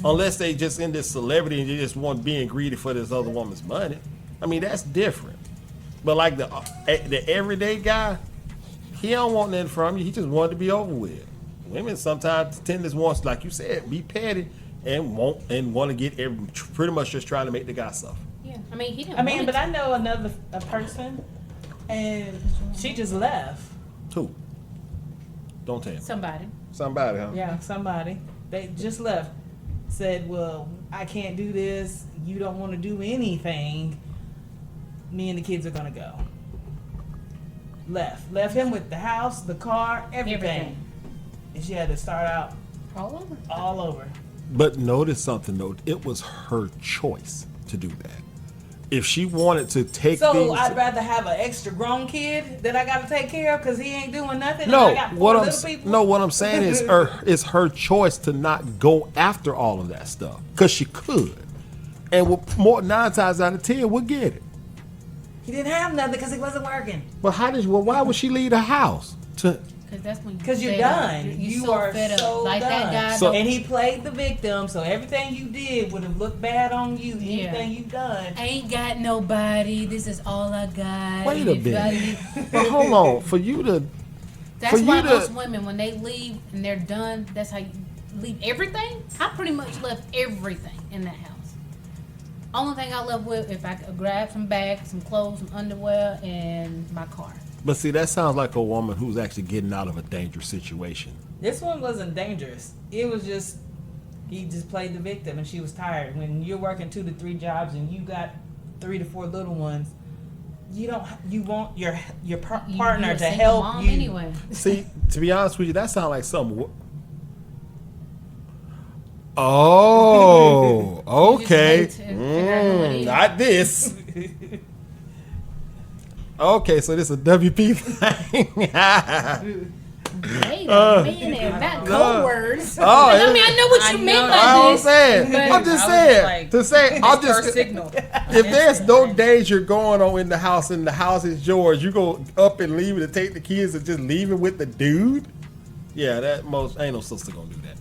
unless they just in this celebrity and you just want being greedy for this other woman's money. I mean, that's different. But like the everyday guy, he don't want nothing from you. He just wanted to be over with. Women sometimes tend to want, like you said, be petty and want to get pretty much just trying to make the guy suffer. yeah. I mean, he didn't. I mean, want but it I know a person, and she just left. Who? Don't tell me. to. Somebody. Somebody, huh? Yeah, somebody. They just left. Said, well, I can't do this. You don't want to do anything. Me and the kids are going to go. Left him with the house, the car, everything. And she had to start out All over. But notice something though. It was her choice to do that. If she wanted to take So things, I'd rather have an extra grown kid that I got to take care of because he ain't doing nothing. no. And I got four What I'm little people. no. What I'm saying is her choice to not go after all of that stuff because she could, and more 9 times out of 10 we'll get it. He didn't have nothing because he wasn't working. But why would she leave the house? Because that's when Because you're fed up. done. You're You so are fed up. so Like done. that guy. So- And he played the victim, so everything you did would have looked bad on you. Anything you've done. I ain't got nobody. This is all I got. Wait a Everybody- minute. But hold on, for you to That's For why you to- most women, when they leave and they're done, that's how you leave everything. I pretty much left everything in that house. Only thing I left with, if I could grab some bags, some clothes, some underwear, and my car. But see, that sounds like a woman who's actually getting out of a dangerous situation. This one wasn't dangerous. It was just, he just played the victim and she was tired. When you're working 2 to 3 jobs and you got 3 to 4 little ones, you want your partner You're a to single help mom you. Anyway. See, to be honest with you, that sounds like something. Oh, okay. You just wait to figure out who it is. Not this. Okay, so this is a WP thing. Wait a minute, not code words. Oh, I mean, I know what you I meant know. by I'm this. saying. but- I'm just I was saying. like, To say, I'm First just. signal. If there's no danger going on in the house and the house is yours, you go up and leave it and take the kids and just leave it with the dude? Yeah, ain't no sister gonna do that.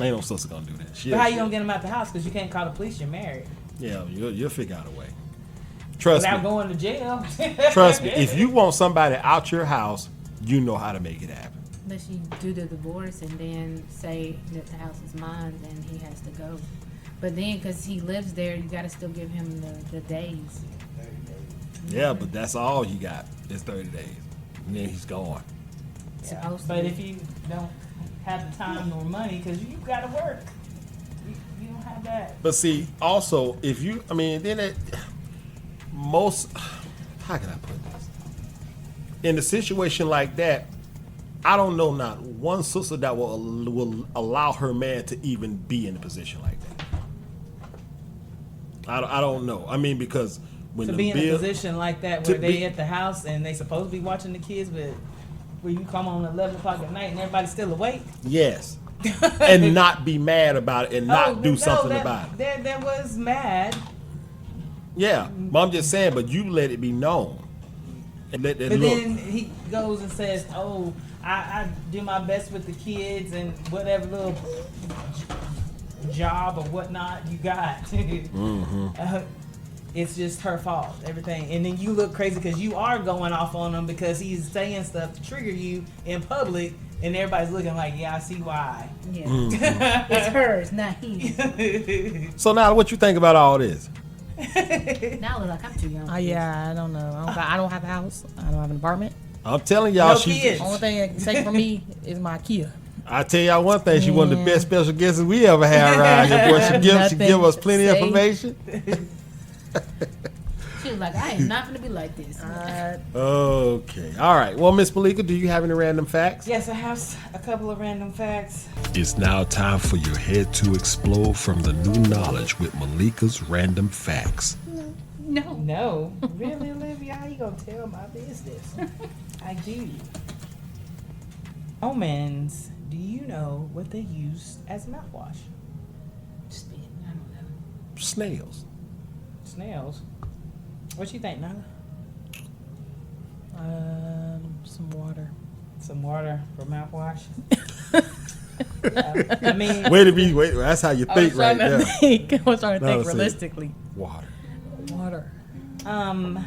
Ain't no sister gonna do that. But how you gonna get them out the house? Because you can't call the police. You're married. Yeah, you'll figure out a way. Trust Without me. going to jail. Trust me. If you want somebody out your house, you know how to make it happen. Unless you do the divorce and then say that the house is mine, then he has to go. But then, because he lives there, you got to still give him the days. Yeah, but that's all you got. It's 30 days. And then he's gone. Supposed to But be. if you don't have the time nor money, because you got to work, you don't have that. But see, also, if you, I mean, then it, most, how can I put this? In a situation like that, I don't know not one sister that will allow her man to even be in a position like that. I don't know. I mean, because when To the be in a bill, position like that to where they be- at the house and they supposed to be watching the kids, but where you come on 11 o'clock at night and everybody's still awake? Yes. And not be mad about it and not do something about it. That was mad. Yeah. But I'm just saying, but you let it be known. And let it But look. then he goes and says, "Oh, I do my best with the kids and whatever little job or whatnot you got. It's just her fault, everything." And then you look crazy because you are going off on him because he's saying stuff to trigger you in public, and everybody's looking like, "Yeah, I see why." Yeah. It's hers, not his. So now, what you think about all this? Now look like I'm too young. Yeah, I don't know. I don't have a house. I don't have an apartment. I'm telling y'all, No she's. kids. Only thing it can take from me is my Kia. I tell y'all one thing, she one of the Man. best special guests we ever had around here. Boy, she give us plenty of Say. information. She was like, I am not gonna be like this. Okay. All right. Well, Miss Malika, do you have any random facts? Yes, I have a couple of random facts. It's now time for your head to explode from the new knowledge with Malika's Random Facts. No. No, really, Olivia? How you gonna tell my business? I do. Omens, do you know what they use as mouthwash? Spit. I don't know. Snails. Snails. What you think, Nala? Some water. Some water for mouthwash. I mean, Wait. That's how you I was think right trying to there. think. I was trying to No, think see. realistically. Water. Water. no.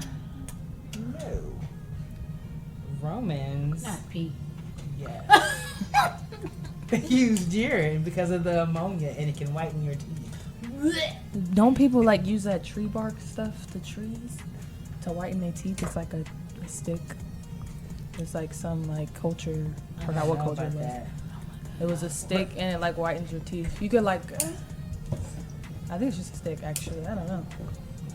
Romans. Not pee. Yeah. They use urine because of the ammonia and it can whiten your teeth. Don't people like use that tree bark stuff, the trees, to whiten their teeth? It's like a stick. It's like some like culture. I forgot what culture it was. It was a stick and it like whitens your teeth. You could like, I think it's just a stick actually. I don't know.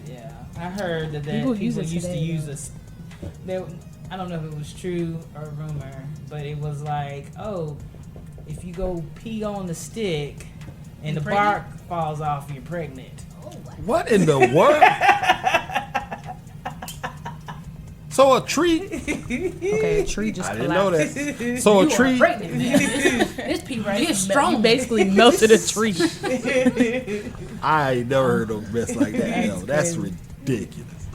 Yeah, I heard that People people use it used today, to use though. this. I don't know if it was true or rumor, but it was like, oh, if you go pee on the stick and the bark falls off, you're pregnant. What in the world? So a tree. Okay, a tree just I didn't know collapsed. that. So a You are tree. pregnant, man. This pee right here is You strong. basically melted a tree. I ain't never heard of a mess like that. No, that's crazy. ridiculous.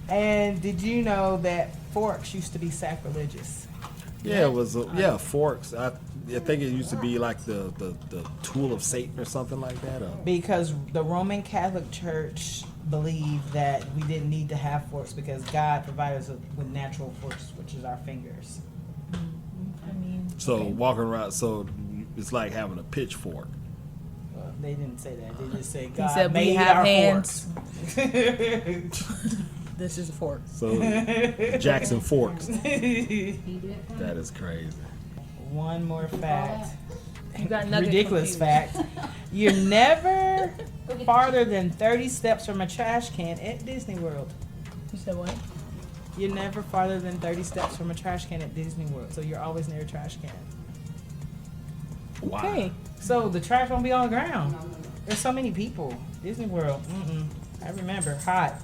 And did you know that forks used to be sacrilegious? Yeah, it was. Forks. I think it used to be like the tool of Satan or something like that. Because the Roman Catholic Church believed that we didn't need to have forks because God provided us with natural forks, which is our fingers. I mean, So walking around, so it's like having a pitchfork. Well, they didn't say that. They just said he God said we made have our hands. forks. This is a fork. So Jackson Forks. He did. That is crazy. One more fact. You got nugget Ridiculous confused. fact. You're never farther than 30 steps from a trash can at Disney World. You said what? You're never farther than 30 steps from a trash can at Disney World, so you're always near a trash can. Wow. Okay. So the trash won't be on the ground. There's so many people. Disney World, I remember, hot.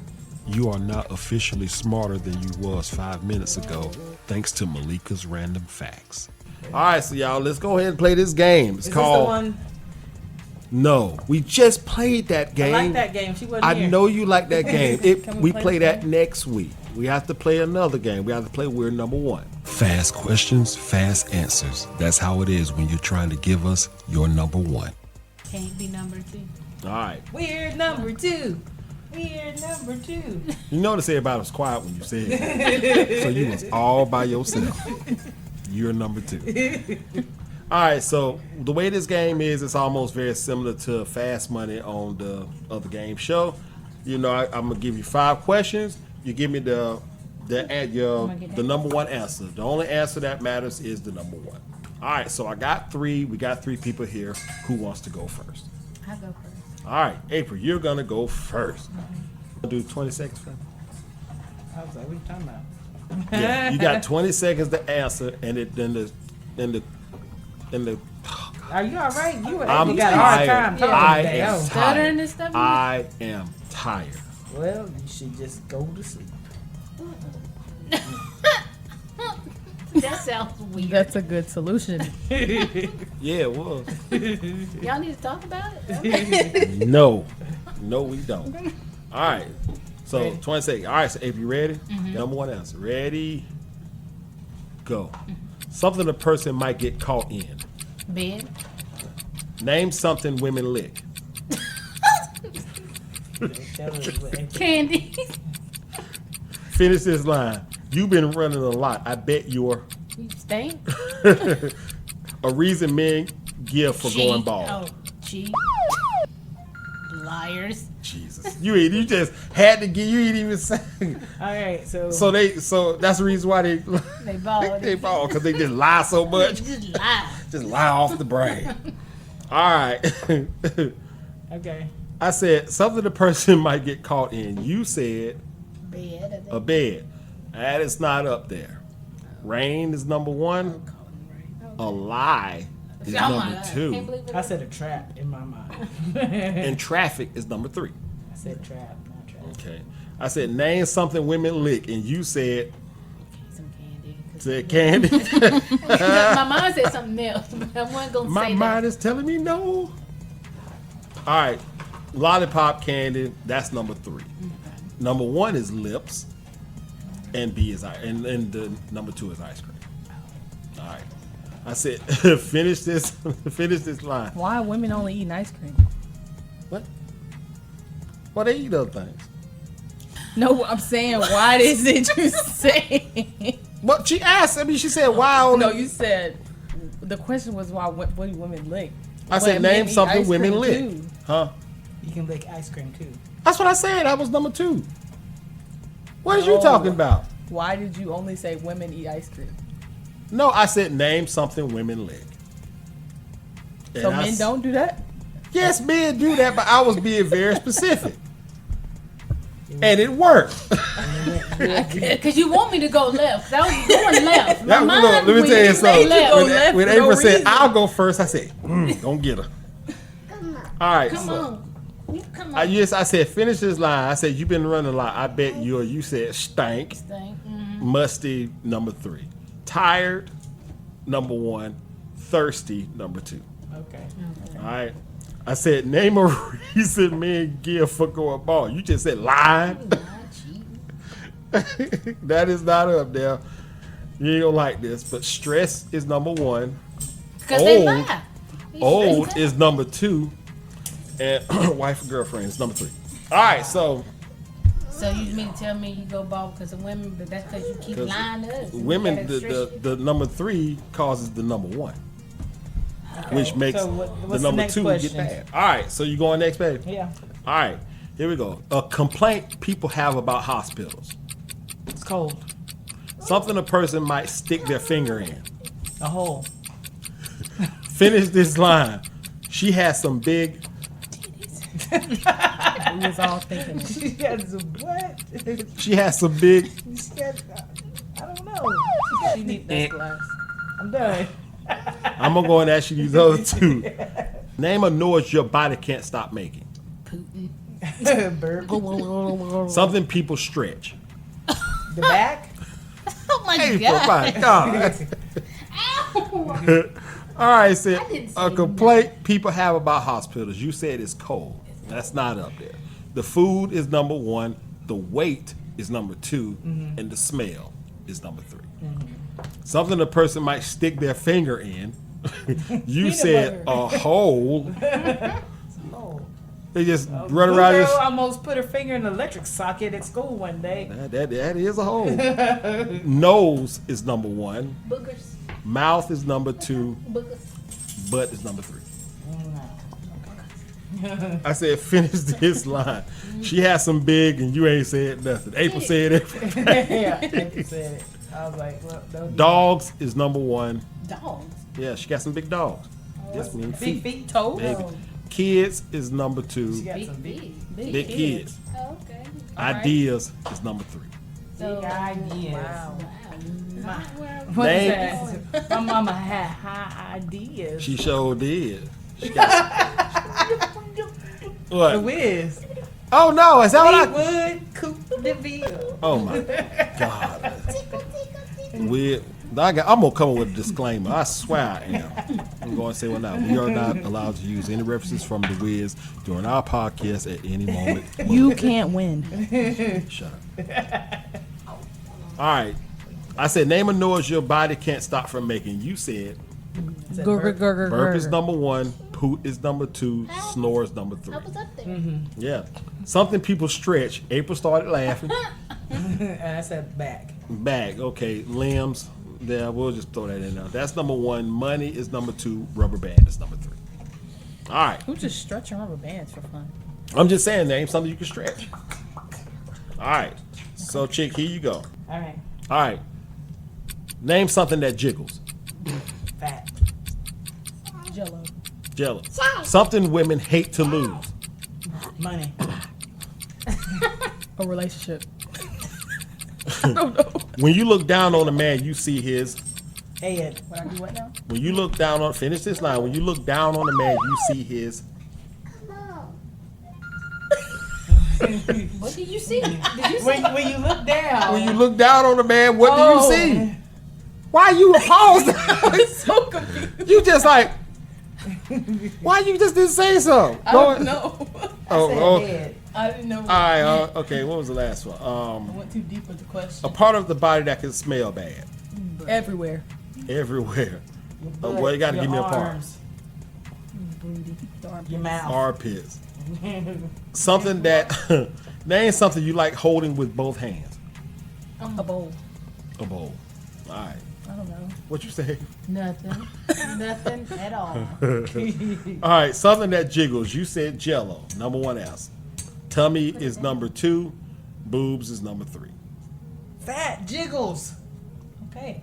You are not officially smarter than you was 5 minutes ago, thanks to Malika's Random Facts. All right, so y'all, let's go ahead and play this game. It's Is called. this the one? No, we just played that game. I like that game. She wasn't I here. know you like that game. Can We we play play this that next week. We have to play another game. We have to play We're Number One. Fast questions, fast answers. That's how it is when you're trying to give us your number one. Can't be number 2. All right. We're number 2. We're number 2. You notice everybody was quiet when you said it. So you was all by yourself. You're number 2. All right, so the way this game is, it's almost very similar to Fast Money on the other game show. You know, I'm gonna give you 5 questions. You give me the number one answer. The only answer that matters is the number one. All right, so I got 3. We got 3 people here. Who wants to go first? I go first. All right, April, you're gonna go first. Do 20 seconds for me. I was like, what are you talking about? Yeah, you got 20 seconds to answer, and the. Are you all right? You I'm got a hard tired. time talking I today. am Oh. Stuttering tired. and stuff? I am tired. Well, you should just go to sleep. That sounds weird. That's a good solution. Yeah, it was. Y'all need to talk about it. No, we don't. All right. So 20 seconds. All right. So if you ready, number one answer. Ready, go. Something a person might get caught in. Bed. Name something women lick. Candy. Finish this line. You've been running a lot. I bet you're You stink. a reason men give for going bald. Oh, cheat. Liars. Jesus, you just had to get. You ain't even say. All right, so So that's the reason why they bald. they bald, because they just lie so much. Just lie. Just lie off the brain. All right. okay. I said something the person might get caught in. You said Bed. a bed. That is not up there. Rain is number one. A lie is Oh my number God. Can't two. believe it. I said a trap in my mind. And traffic is number three. I said trap, not trap. Okay. I said name something women lick, and you said Some candy. said candy. My mind said something else, but I wasn't gonna My say mind is telling me no. All right. Lollipop candy, that's number three. Number one is lips, and B is and the number two is ice cream. All right. I said finish this line. Why are women only eating ice cream? What? Well, they eat other things. No, I'm saying why is it you say? Well, she asked. I mean, she said why only. No, you said the question was why what do women lick? I said But name men eat something ice women cream lick. too. Huh? You can lick ice cream too. That's what I said. That was number two. What is you No. talking about? Why did you only say women eat ice cream? No, I said name something women lick. So men don't do that? Yes, men do that, but I was being very specific. And it worked. Because you want me to go left. That was going left. My That- mind look, let me went tell you left. something. Go left When for no April said, reason. I'll go first, I said, don't get her. All right. Come so on. Come on. I said, finish this line. I said, you've been running a lot. I bet you said stank. Stink. Musty, number three. Tired, number one. Thirsty, number two. Okay. All right. I said, name a reason men give for going bald. You just said lying. That is not up there. You ain't gonna like this, but stress is number one. Because they Old. lie. Old is number two, and wife and girlfriend is number three. All right, so So you mean to tell me you go bald because of women, but that's because you keep 'Cause lying to us. women, You got extra the number three causes the number one, which makes So the what's the number next two question? get bad. All right, so you going next, baby? Yeah. All right, here we go. A complaint people have about hospitals. It's cold. Something a person might stick their finger in. A hole. Finish this line. She has some big. We was all thinking it. She has some what? She has some big. She has, I don't know. She need this glass. I'm done. I'm gonna go and ask you these other two. Name a noise your body can't stop making. Putin. Burp. Something people stretch. The back? Oh my Hey, God. my God. Ow. All right, so didn't a say complaint people have about hospitals. You said it's cold. That's not up there. The food is number one. The weight is number two, and the smell is number three. Something a person might stick their finger in. You Peanut said butter. a hole. Oh. They just run Blue around. girl Just, almost put her finger in an electric socket at school one day. that is a hole. Nose is number one. Boogers. Mouth is number two. Boogers. Butt is number three. I said, finish this line. She has some big, and you ain't said nothing. April said everything. Yeah, April said it. I was like, well, don't do Dogs is number one. Dogs. Yeah, she got some big dogs. Yes, mean that. Big feet. feet, toes. Baby. Kids is number She two. got Big, some big, Big kids. Oh, okay. Ideas is number three. So, ideas. Wow. What Name- is that? My mama had high ideas. She sure did. She got The what? Wiz. Oh no, is that what I? Fleetwood, Coupe de Ville. Oh my God. I'm gonna come up with a disclaimer. I swear I am. I'm going to say one now. We are not allowed to use any references from The Wiz during our podcast at any moment. You can't win. Shut up. All right. I said, name a noise your body can't stop from making. You said, burp is number 1, poot is number 2, snore is number 3. I was up there. Mm-hmm. Yeah. Something people stretch. April started laughing. And I said back. Back. Okay. Limbs. Yeah, we'll just throw that in there. That's number 1. Money is number 2. Rubber band is number 3. All right. Who's just stretching rubber bands for fun? I'm just saying, name something you can stretch. All right. So, chick, here you go. All right. All right. Name something that jiggles. Fat. Jello. Jello. Something women hate to lose. Money. A relationship. I don't know. When you look down on a man, you see his. Head. What I do what now? When you look down on, finish this line. When you look down on a man, you see his. What did you see? Did you see? When you look down. When you look down on a man, what do you see? Why you paused? I'm so confused. You just like. Why you just didn't say something? I don't know. Oh, Head. I didn't know. All right. Okay. What was the last one? I went too deep with the question. A part of the body that can smell bad. Everywhere. Everywhere. Well, you got to give me a part. Arms. Booty. The armpits. Your mouth. Armpits. Something that. Name something you like holding with both hands. A bowl. A bowl. All right. I don't know. What you say? Nothing. Nothing at all. All right. Something that jiggles. You said Jello. Number 1 answer. Tummy is number 2. Boobs is number 3. Fat jiggles. Okay.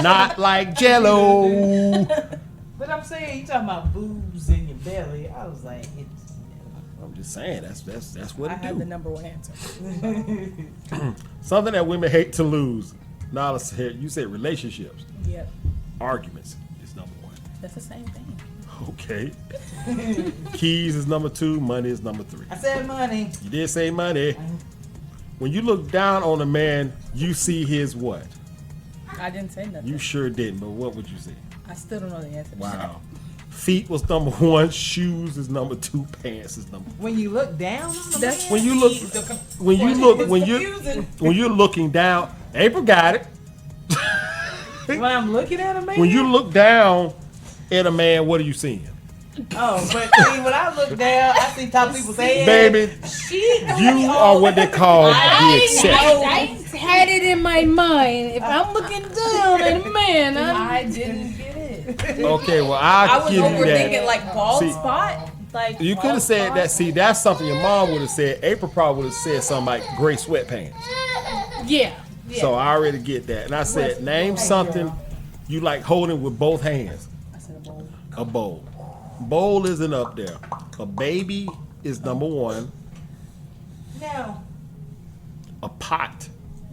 Not like Jello. But I'm saying you talking about boobs in your belly. I was like, it's. I'm just saying that's what I it have the do. number 1 answer. Something that women hate to lose. Nala said you said relationships. Yep. Arguments is number 1. That's the same thing. Okay. Keys is number 2. Money is number 3. I said money. You did say money. When you look down on a man, you see his what? I didn't say nothing. You sure didn't, but what would you say? I still don't know the answer. Wow. Feet was number 1. Shoes is number 2. Pants is number 3. When you look down on the That's man, When you look, when you're looking down, April got it. when I'm looking at a man. When you look down at a man, what are you seeing? Oh, but see, when I look down, I see top people's heads. Baby, you are what they call the exception. I had it in my mind. If I'm looking down at a man, I didn't get it. Okay, well, I I'll was give you overthinking that. like bald See, spot. Like You could bald have said spot. that. See, that's something your mom would have said. April probably would have said something like gray sweatpants. yeah. So I already get that. And I said, name something you like holding with both hands. I said a bowl. A bowl. Bowl isn't up there. A baby is number 1. No. A pot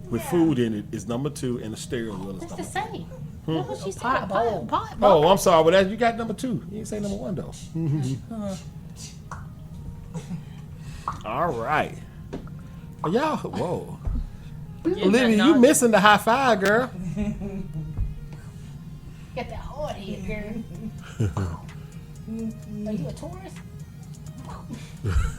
with food in it is number 2, and a steering wheel is That's number the 3. same. What was she saying? pot bowl. Pot bowl. Oh, I'm sorry. Well, that you got number 2. You didn't say number 1 though. All right. Well, y'all, whoa. Olivia, you missing the high five, girl. Got that hard head, girl. Are you a tourist?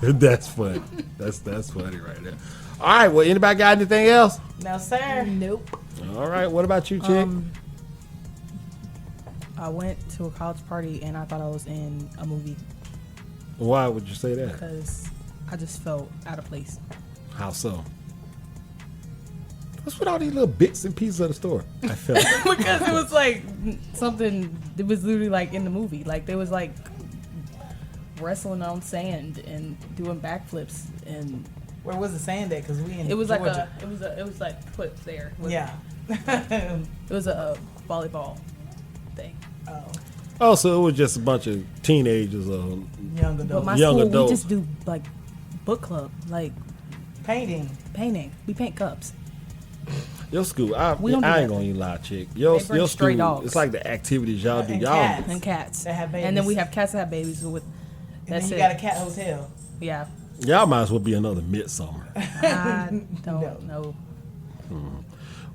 That's funny. That's funny right there. All right. Well, anybody got anything else? No, sir. Nope. All right. What about you, chick? I went to a college party and I thought I was in a movie Why would you say that? because I just felt out of place. How so? What's with all these little bits and pieces of the story? I felt. Because it was like something. It was literally like in the movie. Like they was like wrestling on sand and doing backflips, and Where was the sand at? Because we in it was Georgia. like it was like put there. Yeah. It was a volleyball thing. Oh, Oh, so it was just a bunch of teenagers. young But adult. my Young school, adults. we just do like book club, like Painting. painting. We paint cups. Your school, We don't do I ain't that. gonna even lie, chick. Your They bring your stray school, dogs. it's like the activities y'all do. And Y'all, cats. And cats. That have And then we babies. have cats that have babies with. And That's then it. you got a cat hotel. Yeah. y'all might as well be another midsummer. I don't know.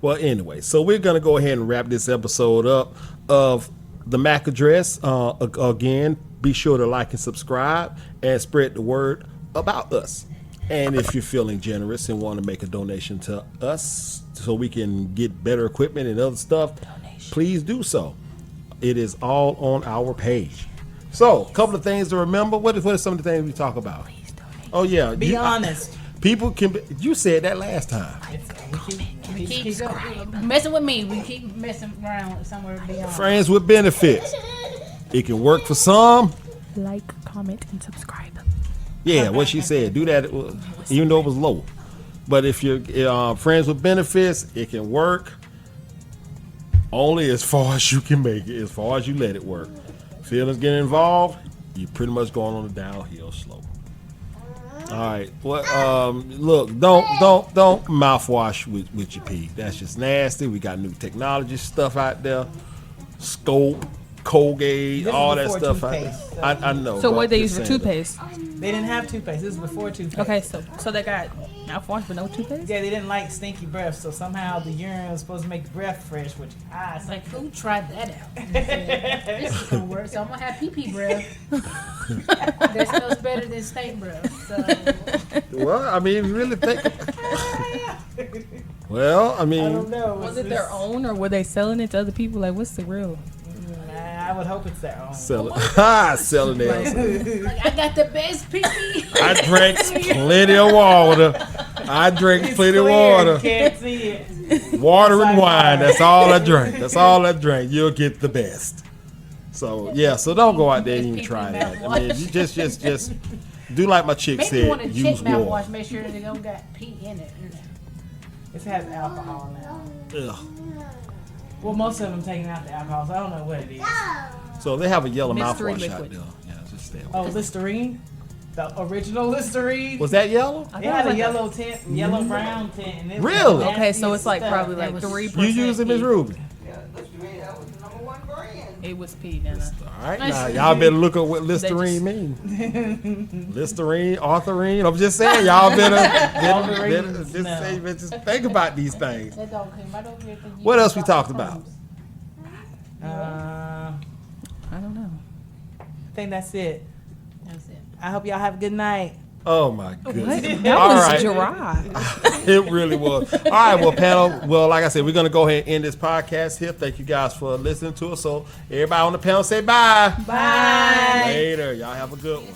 Well, anyway, so we're going to go ahead and wrap this episode up of the MAC address. Again, be sure to like and subscribe and spread the word about us. And if you're feeling generous and want to make a donation to us so we can get better equipment and other stuff, please do so. It is all on our page. So, a couple of things to remember. What are some of the things we talk about? Oh, yeah. Be honest. People can be, you said that last time. We keep messing with me. We keep messing around somewhere beyond. Friends with benefits. It can work for some. Like, comment, and subscribe. Yeah, what she said. Do that even though it was low. But if you're friends with benefits, it can work only as far as you can make it, as far as you let it work. Feelings get involved, you're pretty much going on a downhill slope. All right. Well, look, don't mouthwash with your pee. That's just nasty. We got new technology stuff out there. Scope, Colgate, This is all that before stuff out toothpaste, there. I know. So but what they just use for saying that. toothpaste? They didn't have toothpaste. This is before toothpaste. Okay, so they got mouthwash but no toothpaste? Yeah, they didn't like stinky breath, so somehow the urine was supposed to make the breath fresh, which It's like, who tried that out? This is gonna work, so I'm gonna have pee breath. That smells better than steak breath. So Well, I mean, you really think. Well, I I mean, don't know. Was it their own or were they selling it to other people? Like, what's the real? I would hope it's their own. selling theirs. like, I got the best pee. I drank plenty of water. I drank It's plenty of clear, water. You can't see it. Water and That's wine. like That's all I drank. That's all I drank. You'll get the best. So yeah. So don't go out there and even try that. I mean, you just do like my chick Maybe you want to said. check Use mouthwash, water. make sure they don't got pee in it. It has alcohol now. Ugh. Well, most of them taking out the alcohol, so I don't know what it is. So they have a yellow Mystery mouthwash out liquid. there. Yeah, just stay away. Oh, Listerine? The original Listerine? Was that yellow? It had a yellow tint, yellow brown tint. And it was Really? the Okay, so it's like nastiest probably stuff. like That was- 3%. You use it, Miss Ruby? Yeah, Listerine, that was the number one brand. It was pee, Nana. All right, now y'all better look up what Listerine means. Listerine, Arthurine. I'm just saying, y'all better just think about these things. That dog came right over here. thinking What you else we got talked the about? crumbs. I I don't know. think that's it. That's it. I hope y'all have a good night. Oh my goodness. That All was right. dry. It really was. All right, well, panel. Well, like I said, we're gonna go ahead and end this podcast here. Thank you guys for listening to us. So everybody on the panel say bye. Bye. Later. Y'all have a good one.